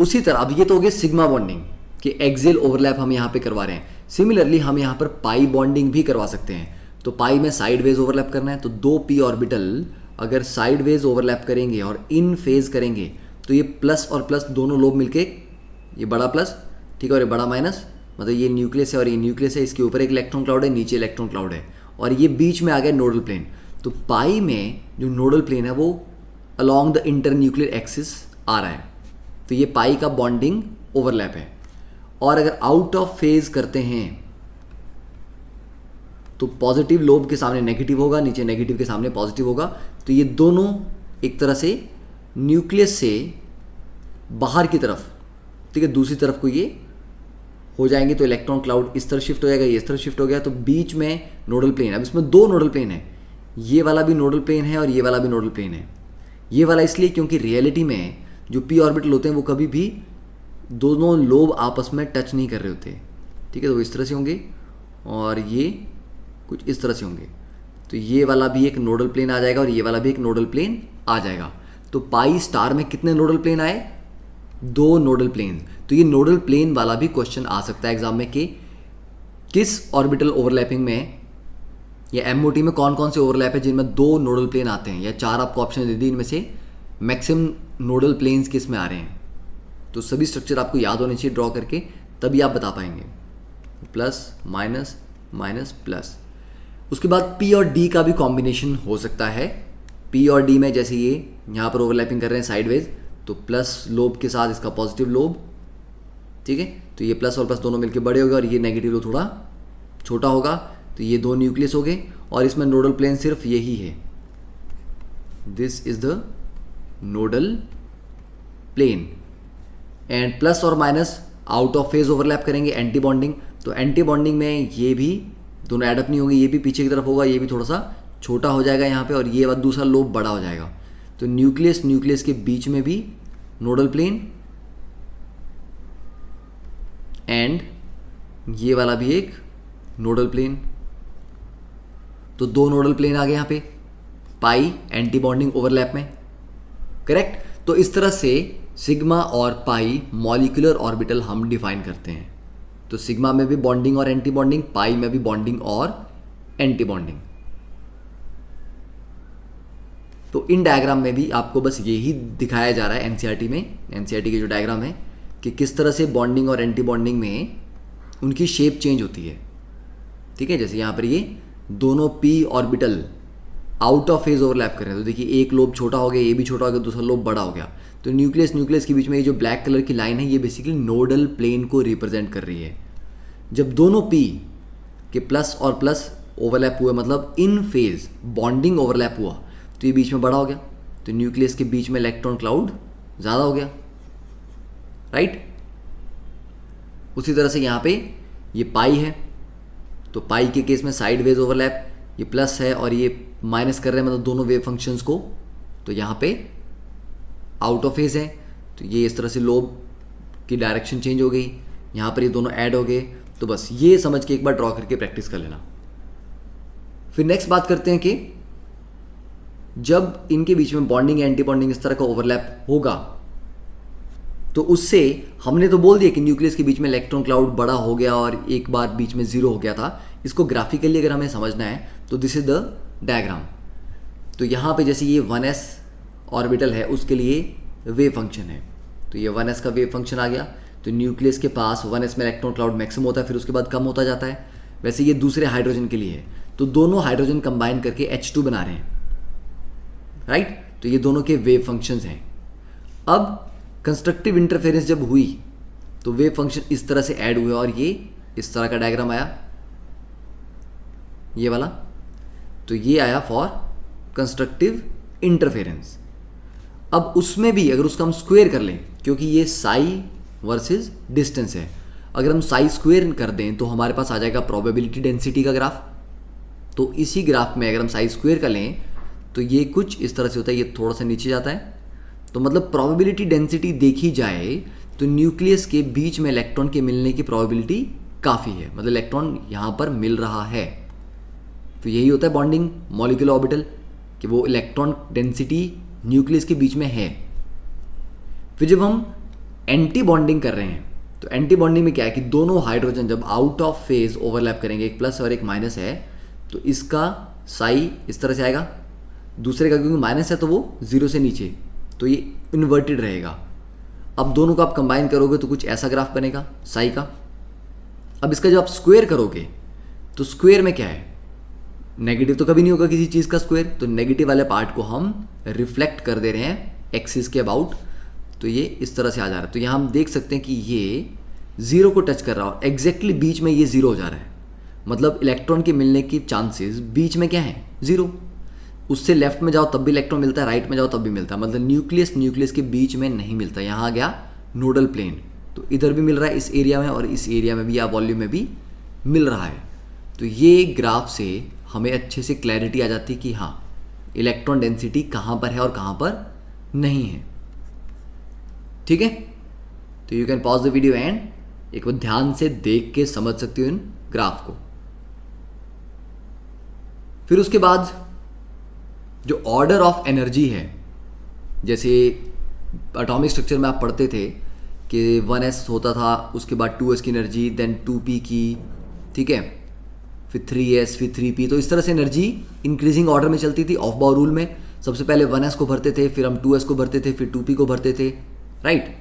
उसी तरह अब ये तो हो गया सिग्मा बॉन्डिंग कि एक्सियल ओवरलैप हम यहाँ पे करवा रहे हैं। सिमिलरली हम यहाँ पर पाई बॉन्डिंग भी करवा सकते हैं। तो पाई में साइडवेज ओवरलैप करना है, तो दो p ऑर्बिटल अगर साइडवेज ओवरलैप करेंगे और इन फेज करेंगे तो ये प्लस और प्लस दोनों लोब मिलके, ये बड़ा प्लस, ठीक है, और ये बड़ा माइनस, मतलब ये न्यूक्लियस है और ये न्यूक्लियस है, इसके ऊपर एक इलेक्ट्रॉन क्लाउड है, नीचे इलेक्ट्रॉन क्लाउड है, और ये बीच में आ गया नोडल प्लेन। तो पाई में जो नोडल प्लेन है वो along the inter nuclear axis आ रहा है, तो ये पाई का बॉन्डिंग ओवरलैप है। और अगर आउट ऑफ फेज करते हैं तो पॉजिटिव लोब के सामने नेगेटिव होगा, नीचे नेगेटिव के सामने पॉजिटिव होगा, तो ये दोनों एक तरह से न्यूक्लियस से बाहर की तरफ, ठीक है, दूसरी तरफ को ये हो जाएंगे, तो इलेक्ट्रॉन क्लाउड इस तरह शिफ्ट हो जाएगा, ये इस तरह शिफ्ट हो गया, तो बीच में नोडल प्लेन है। अब इसमें दो नोडल प्लेन है, ये वाला भी नोडल प्लेन है और ये वाला भी नोडल प्लेन है। ये वाला इसलिए क्योंकि रियलिटी में जो p ऑर्बिटल होते हैं वो कभी भी दोनों लोब आपस में टच नहीं कर रहे होते, ठीक है, तो वो इस तरह से होंगे और ये कुछ इस तरह से होंगे, तो ये वाला भी एक नोडल प्लेन आ जाएगा और ये वाला भी एक नोडल प्लेन आ जाएगा। तो पाई स्टार में कितने नोडल प्लेन आए, दो नोडल प्लेन। तो ये नोडल प्लेन वाला भी क्वेश्चन आ सकता है एग्जाम में कि किस ऑर्बिटल ओवरलैपिंग में या एमओटी में कौन कौन से ओवरलैप है जिनमें दो नोडल प्लेन आते हैं, या चार आपको ऑप्शन दे दी, इनमें से मैक्सिमम नोडल प्लेन्स किस में आ रहे हैं। तो सभी स्ट्रक्चर आपको याद होने चाहिए ड्रॉ करके, तभी आप बता पाएंगे। Plus minus minus plus. उसके बाद P और D का भी कॉम्बिनेशन हो सकता है। P और D में जैसे ये यहाँ पर ओवरलैपिंग कर रहे हैं साइडवेज, तो प्लस लोब के साथ इसका पॉजिटिव लोब, ठीक है, तो ये प्लस और प्लस दोनों मिलकर बड़े हो गए और ये नेगेटिव लोब थोड़ा छोटा होगा, तो ये दो न्यूक्लियस हो गए और इसमें नोडल प्लेन सिर्फ यही है, this is the nodal plane. And plus और minus out of phase overlap करेंगे, एंटी बॉन्डिंग, तो एंटी बॉन्डिंग में ये भी दोनों एडअप नहीं होंगे, ये भी पीछे की तरफ होगा, ये भी थोड़ा सा छोटा हो जाएगा यहाँ पे, और ये बाद दूसरा लोब बड़ा हो जाएगा। तो न्यूक्लियस न्यूक्लियस के बीच में भी नोडल प्लेन एंड ये वाला भी एक नोडल प्लेन। तो दो नोडल प्लेन आ गए यहाँ पे पाई एंटी बॉन्डिंग ओवरलैप में, करेक्ट। तो इस तरह से सिग्मा और पाई मॉलिक्यूलर ऑर्बिटल हम डिफाइन करते हैं। तो सिग्मा में भी बॉन्डिंग और एंटी बॉन्डिंग, पाई में भी बॉन्डिंग और एंटी बॉन्डिंग। तो इन डायग्राम में भी आपको बस यही दिखाया जा रहा है एनसीईआरटी में, एनसीईआरटी के जो डायग्राम है कि किस तरह से बॉन्डिंग और एंटी बॉन्डिंग में उनकी शेप चेंज होती है। ठीक है, जैसे यहाँ पर ये दोनों P orbital out of phase overlap कर रहे हैं। तो देखिए एक लोब छोटा हो गया, ये भी छोटा हो गया, दूसरा लोब बड़ा हो गया। तो न्यूक्लियस के बीच में ये जो ब्लैक कलर की लाइन है ये बेसिकली नोडल प्लेन को रिप्रेजेंट कर रही है। जब दोनों पी के प्लस और प्लस ओवरलैप हुए, मतलब इन फेज बॉन्डिंग ओवरलैप हुआ, तो ये बीच में बड़ा हो गया। तो न्यूक्लियस के बीच में इलेक्ट्रॉन क्लाउड ज़्यादा हो गया, राइट। उसी तरह से यहाँ पे ये पाई है, तो पाई के केस में साइड वेज ओवरलैप, ये प्लस है और ये माइनस कर रहे हैं, मतलब दोनों वेव फंक्शंस को। तो यहाँ पे आउट ऑफ फेज है, तो ये इस तरह से लोब की डायरेक्शन चेंज हो गई। यहाँ पर ये दोनों ऐड हो गए। तो बस ये समझ के एक बार ड्रॉ करके प्रैक्टिस कर लेना। फिर नेक्स्ट बात करते हैं कि जब इनके बीच में बॉन्डिंग एंटी बॉन्डिंग इस तरह का ओवरलैप होगा, तो उससे हमने तो बोल दिया कि न्यूक्लियस के बीच में इलेक्ट्रॉन क्लाउड बड़ा हो गया और एक बार बीच में जीरो हो गया था। इसको ग्राफिकली अगर हमें समझना है तो दिस इज द डायग्राम। तो यहाँ पे जैसे ये 1s ऑर्बिटल है, उसके लिए वेव फंक्शन है। तो ये 1s का वेव फंक्शन आ गया। तो न्यूक्लियस के पास 1s में इलेक्ट्रॉन क्लाउड मैक्सिमम होता है, फिर उसके बाद कम होता जाता है। वैसे ये दूसरे हाइड्रोजन के लिए है। तो दोनों हाइड्रोजन कंबाइन करके H2 बना रहे हैं, राइट। तो ये दोनों के वेव फंक्शंस हैं। अब कंस्ट्रक्टिव इंटरफेरेंस जब हुई तो वेव फंक्शन इस तरह से ऐड हुए और ये इस तरह का डायग्राम आया, ये वाला। तो ये आया फॉर कंस्ट्रक्टिव इंटरफेरेंस। अब उसमें भी अगर उसका हम स्क्वायर कर लें, क्योंकि ये साई वर्सेस डिस्टेंस है, अगर हम साई स्क्वायर कर दें तो हमारे पास आ जाएगा प्रोबेबिलिटी डेंसिटी का ग्राफ। तो इसी ग्राफ में अगर हम साई स्क्वायर कर लें तो ये कुछ इस तरह से होता है, ये थोड़ा सा नीचे जाता है। तो मतलब प्रोबेबिलिटी डेंसिटी देखी जाए तो न्यूक्लियस के बीच में इलेक्ट्रॉन के मिलने की प्रोबेबिलिटी काफ़ी है, मतलब इलेक्ट्रॉन यहाँ पर मिल रहा है। तो यही होता है बॉन्डिंग मॉलिक्यूलर ऑर्बिटल, कि वो इलेक्ट्रॉन डेंसिटी न्यूक्लियस के बीच में है। फिर जब हम एंटी बॉन्डिंग कर रहे हैं, तो एंटी बॉन्डिंग में क्या है कि दोनों हाइड्रोजन जब आउट ऑफ फेज ओवरलैप करेंगे, एक प्लस और एक माइनस है, तो इसका साई इस तरह से आएगा, दूसरे का क्योंकि माइनस है तो वो जीरो से नीचे, तो ये इन्वर्टेड रहेगा। अब दोनों को आप कंबाइन करोगे तो कुछ ऐसा ग्राफ बनेगा साई का। अब इसका जब आप स्क्वायर करोगे तो स्क्वायर में क्या है, नेगेटिव तो कभी नहीं होगा किसी चीज़ का स्क्वायर, तो नेगेटिव वाले पार्ट को हम रिफ्लेक्ट कर दे रहे हैं एक्सिस के अबाउट। तो ये इस तरह से आ जा रहा है। तो यहाँ हम देख सकते हैं कि ये जीरो को टच कर रहा हो, एग्जैक्टली बीच में ये जीरो हो जा रहा है, मतलब इलेक्ट्रॉन के मिलने की चांसेस बीच में क्या है, जीरो। उससे लेफ्ट में जाओ तब भी इलेक्ट्रॉन मिलता है, राइट में जाओ तब भी मिलता है, मतलब न्यूक्लियस के बीच में नहीं मिलता। यहाँ आ गया नोडल प्लेन, तो इधर भी मिल रहा है इस एरिया में और इस एरिया में भी या वॉल्यूम में भी मिल रहा है। तो ये ग्राफ से हमें अच्छे से क्लैरिटी आ जाती है कि हाँ इलेक्ट्रॉन डेंसिटी कहाँ पर है और कहाँ पर नहीं है। ठीक है, तो you can pause the video and एक बार ध्यान से देख के समझ सकते हो इन ग्राफ को। फिर उसके बाद जो ऑर्डर ऑफ एनर्जी है, जैसे एटॉमिक स्ट्रक्चर में आप पढ़ते थे कि 1s होता था, उसके बाद 2s की एनर्जी, देन 2p की, ठीक है, फिर 3s, फिर 3p। तो इस तरह से एनर्जी इंक्रीजिंग ऑर्डर में चलती थी। ऑफ बाउ रूल में सबसे पहले 1s को भरते थे, फिर हम 2s को भरते थे, फिर 2p को भरते थे, राइट।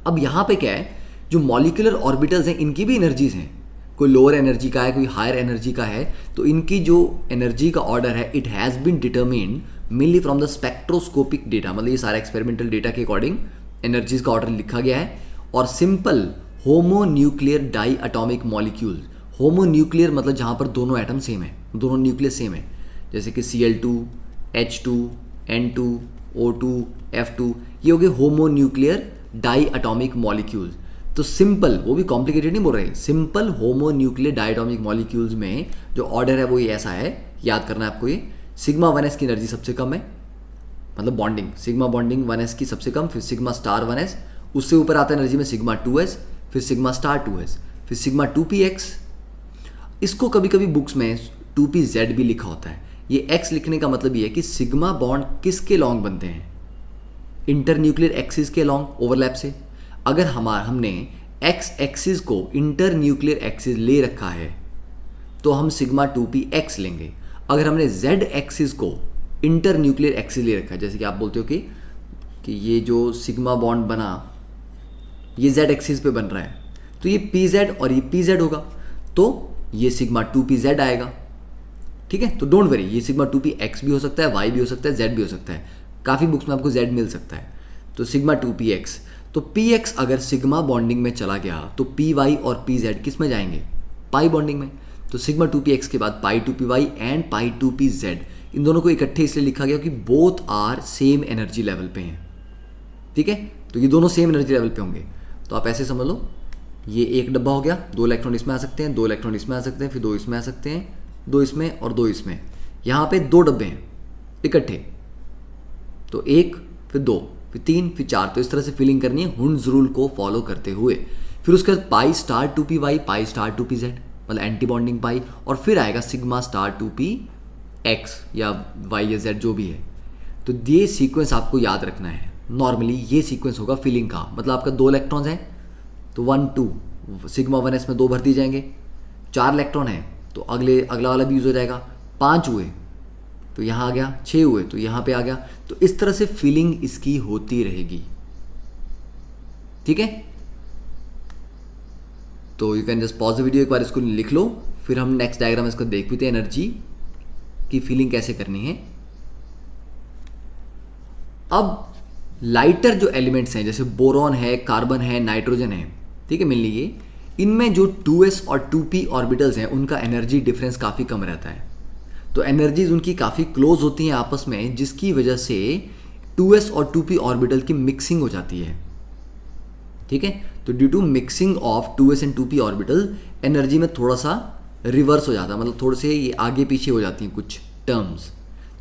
अब यहाँ पे क्या है, जो मॉलिक्यूलर ऑर्बिटल्स हैं इनकी भी एनर्जीज हैं, कोई लोअर एनर्जी का है, कोई हायर एनर्जी का है। तो इनकी जो एनर्जी का ऑर्डर है it has been determined mainly from the spectroscopic data, मतलब ये सारा एक्सपेरिमेंटल डेटा के अकॉर्डिंग एनर्जीज का ऑर्डर लिखा गया है। और simple homonuclear di atomic molecule, homonuclear मतलब जहाँ पर दोनों एटम सेम है, दोनों न्यूक्लियस सेम है, जैसे कि Cl2, H2, N2, O2, F2, ये हो गए होमोन्यूक्लियर डाई एटॉमिक मॉलिक्यूल्स। तो सिंपल, वो भी कॉम्प्लिकेटेड नहीं बोल रहे, सिंपल होमोन्यूक्लियर डायटॉमिक मॉलिक्यूल्स में जो ऑर्डर है वो ये ऐसा है, याद करना है आपको ये। सिग्मा 1s की एनर्जी सबसे कम है, मतलब बॉन्डिंग, सिग्मा बॉन्डिंग 1s की सबसे कम, फिर सिग्मा स्टार 1s, उससे ऊपर आता है एनर्जी में सिग्मा 2s, फिर सिग्मा स्टार 2s, फिर सिग्मा 2px। इसको कभी कभी बुक्स में 2pz भी लिखा होता है। ये x लिखने का मतलब ये है कि सिग्मा बॉन्ड किसके लॉन्ग बनते हैं, इंटर न्यूक्लियर एक्सिस के अलॉन्ग ओवरलैप से। अगर हमने एक्स एक्सिस को इंटर न्यूक्लियर एक्सिस ले रखा है तो हम सिग्मा 2px लेंगे। अगर हमने जेड एक्सिस को इंटर न्यूक्लियर एक्सिस ले रखा है, जैसे कि आप बोलते हो कि ये जो सिग्मा बॉन्ड बना ये जेड एक्सिस पे बन रहा है, तो ये pz और ये pz होगा, तो ये सिग्मा 2pz आएगा। ठीक है, तो डोंट वरी, ये सिग्मा 2px भी हो सकता है, y भी हो सकता है, z भी हो सकता है। काफ़ी बुक्स में आपको z मिल सकता है। तो सिग्मा 2px, तो px अगर सिग्मा बॉन्डिंग में चला गया तो py और pz किस में जाएंगे? पाई बॉन्डिंग में। तो सिग्मा 2px के बाद पाई 2py एंड पाई 2pz, इन दोनों को इकट्ठे इसलिए लिखा गया कि both are same energy level पे हैं। ठीक है, तो ये दोनों सेम एनर्जी लेवल पे होंगे। तो आप ऐसे समझ लो, ये एक डब्बा हो गया, 2 इलेक्ट्रॉन इसमें आ सकते हैं, 2 इलेक्ट्रॉन इसमें आ सकते हैं, फिर 2 इसमें आ सकते हैं, 2 इसमें और 2 इसमें। यहाँ पे 2 डब्बे हैं इकट्ठे, तो 1 फिर 2 फिर 3 फिर 4। तो इस तरह से फिलिंग करनी है हुंड्स रूल को फॉलो करते हुए। फिर उसके बाद pi star 2py pi star 2pz, मतलब एंटी बॉन्डिंग पाई, और फिर आएगा सिग्मा स्टार 2px या y या z जो भी है। तो ये सीक्वेंस आपको याद रखना है। नॉर्मली ये सीक्वेंस होगा फिलिंग का, मतलब आपका 2 इलेक्ट्रॉन्स हैं तो 1 2 सिग्मा 1s में 2 भर दिए जाएंगे। 4 इलेक्ट्रॉन है तो अगला वाला भी यूज हो जाएगा। 5 हुए तो यहाँ आ गया, 6 हुए तो यहाँ पे आ गया। तो इस तरह से फिलिंग इसकी होती रहेगी। ठीक है, तो you can just pause the video, एक बार इसको लिख लो, फिर हम नेक्स्ट डायग्राम इसको देख भी थे, एनर्जी की फिलिंग कैसे करनी है। अब लाइटर जो एलिमेंट्स हैं जैसे बोरॉन है, कार्बन है, नाइट्रोजन है, ठीक है, मिल लीजिए, इनमें जो 2s और 2p ऑर्बिटल्स हैं उनका एनर्जी डिफरेंस काफ़ी कम रहता है। तो एनर्जीज उनकी काफ़ी क्लोज होती हैं आपस में, जिसकी वजह से 2s और 2p ऑर्बिटल की मिक्सिंग हो जाती है। ठीक है, तो due to mixing of 2s and 2p orbital energy में थोड़ा सा रिवर्स हो जाता है, मतलब थोड़े से ये आगे पीछे हो जाती हैं कुछ टर्म्स।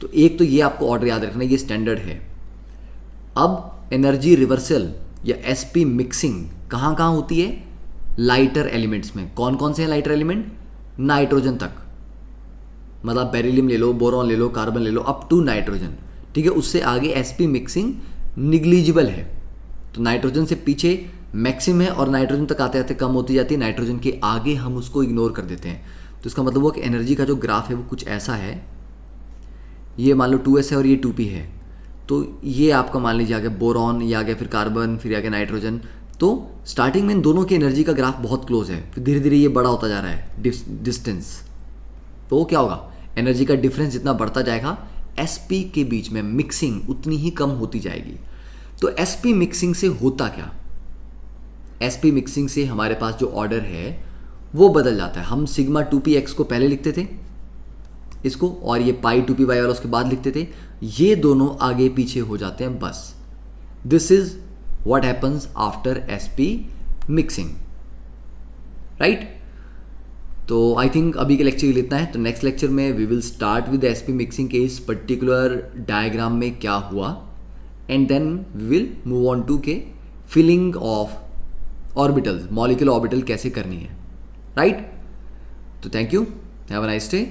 तो एक तो ये आपको ऑर्डर याद रखना, ये स्टैंडर्ड है। अब एनर्जी रिवर्सल या sp मिक्सिंग कहाँ कहाँ होती है? लाइटर एलिमेंट्स में। कौन कौन से हैं लाइटर एलिमेंट? नाइट्रोजन तक, मतलब बेरिलियम ले लो, बोरॉन ले लो, कार्बन ले लो, अप टू नाइट्रोजन। ठीक है, उससे आगे sp मिक्सिंग निग्लिजिबल है। तो नाइट्रोजन से पीछे मैक्सिमम है और नाइट्रोजन तक आते आते कम होती जाती है, नाइट्रोजन के आगे हम उसको इग्नोर कर देते हैं। तो इसका मतलब वो कि एनर्जी का जो ग्राफ है वो कुछ ऐसा है, ये मान लो 2s है और ये 2p है, तो ये आपका मान लीजिए आ गया बोरॉन, ये आ गया फिर कार्बन, फिर आ गया नाइट्रोजन। तो स्टार्टिंग में इन दोनों की एनर्जी का ग्राफ बहुत क्लोज है, फिर धीरे धीरे ये बड़ा होता जा रहा है डिस्टेंस। तो क्या होगा? एनर्जी का डिफरेंस जितना बढ़ता जाएगा sp के बीच में मिक्सिंग उतनी ही कम होती जाएगी। तो sp मिक्सिंग से होता क्या? sp मिक्सिंग से हमारे पास जो ऑर्डर है वो बदल जाता है। हम सिग्मा 2px को पहले लिखते थे इसको, और ये पाई 2py वाला उसके बाद लिखते थे, ये दोनों आगे पीछे हो जाते हैं बस। This is what happens after sp mixing, right? तो आई थिंक अभी के लेक्चर के लिए इतना है। तो नेक्स्ट लेक्चर में we will start with sp mixing के इस पर्टिकुलर डायग्राम में क्या हुआ, and then we will move on to के filling of orbitals, molecular orbital कैसे करनी है, राइट? तो thank you, have a nice day.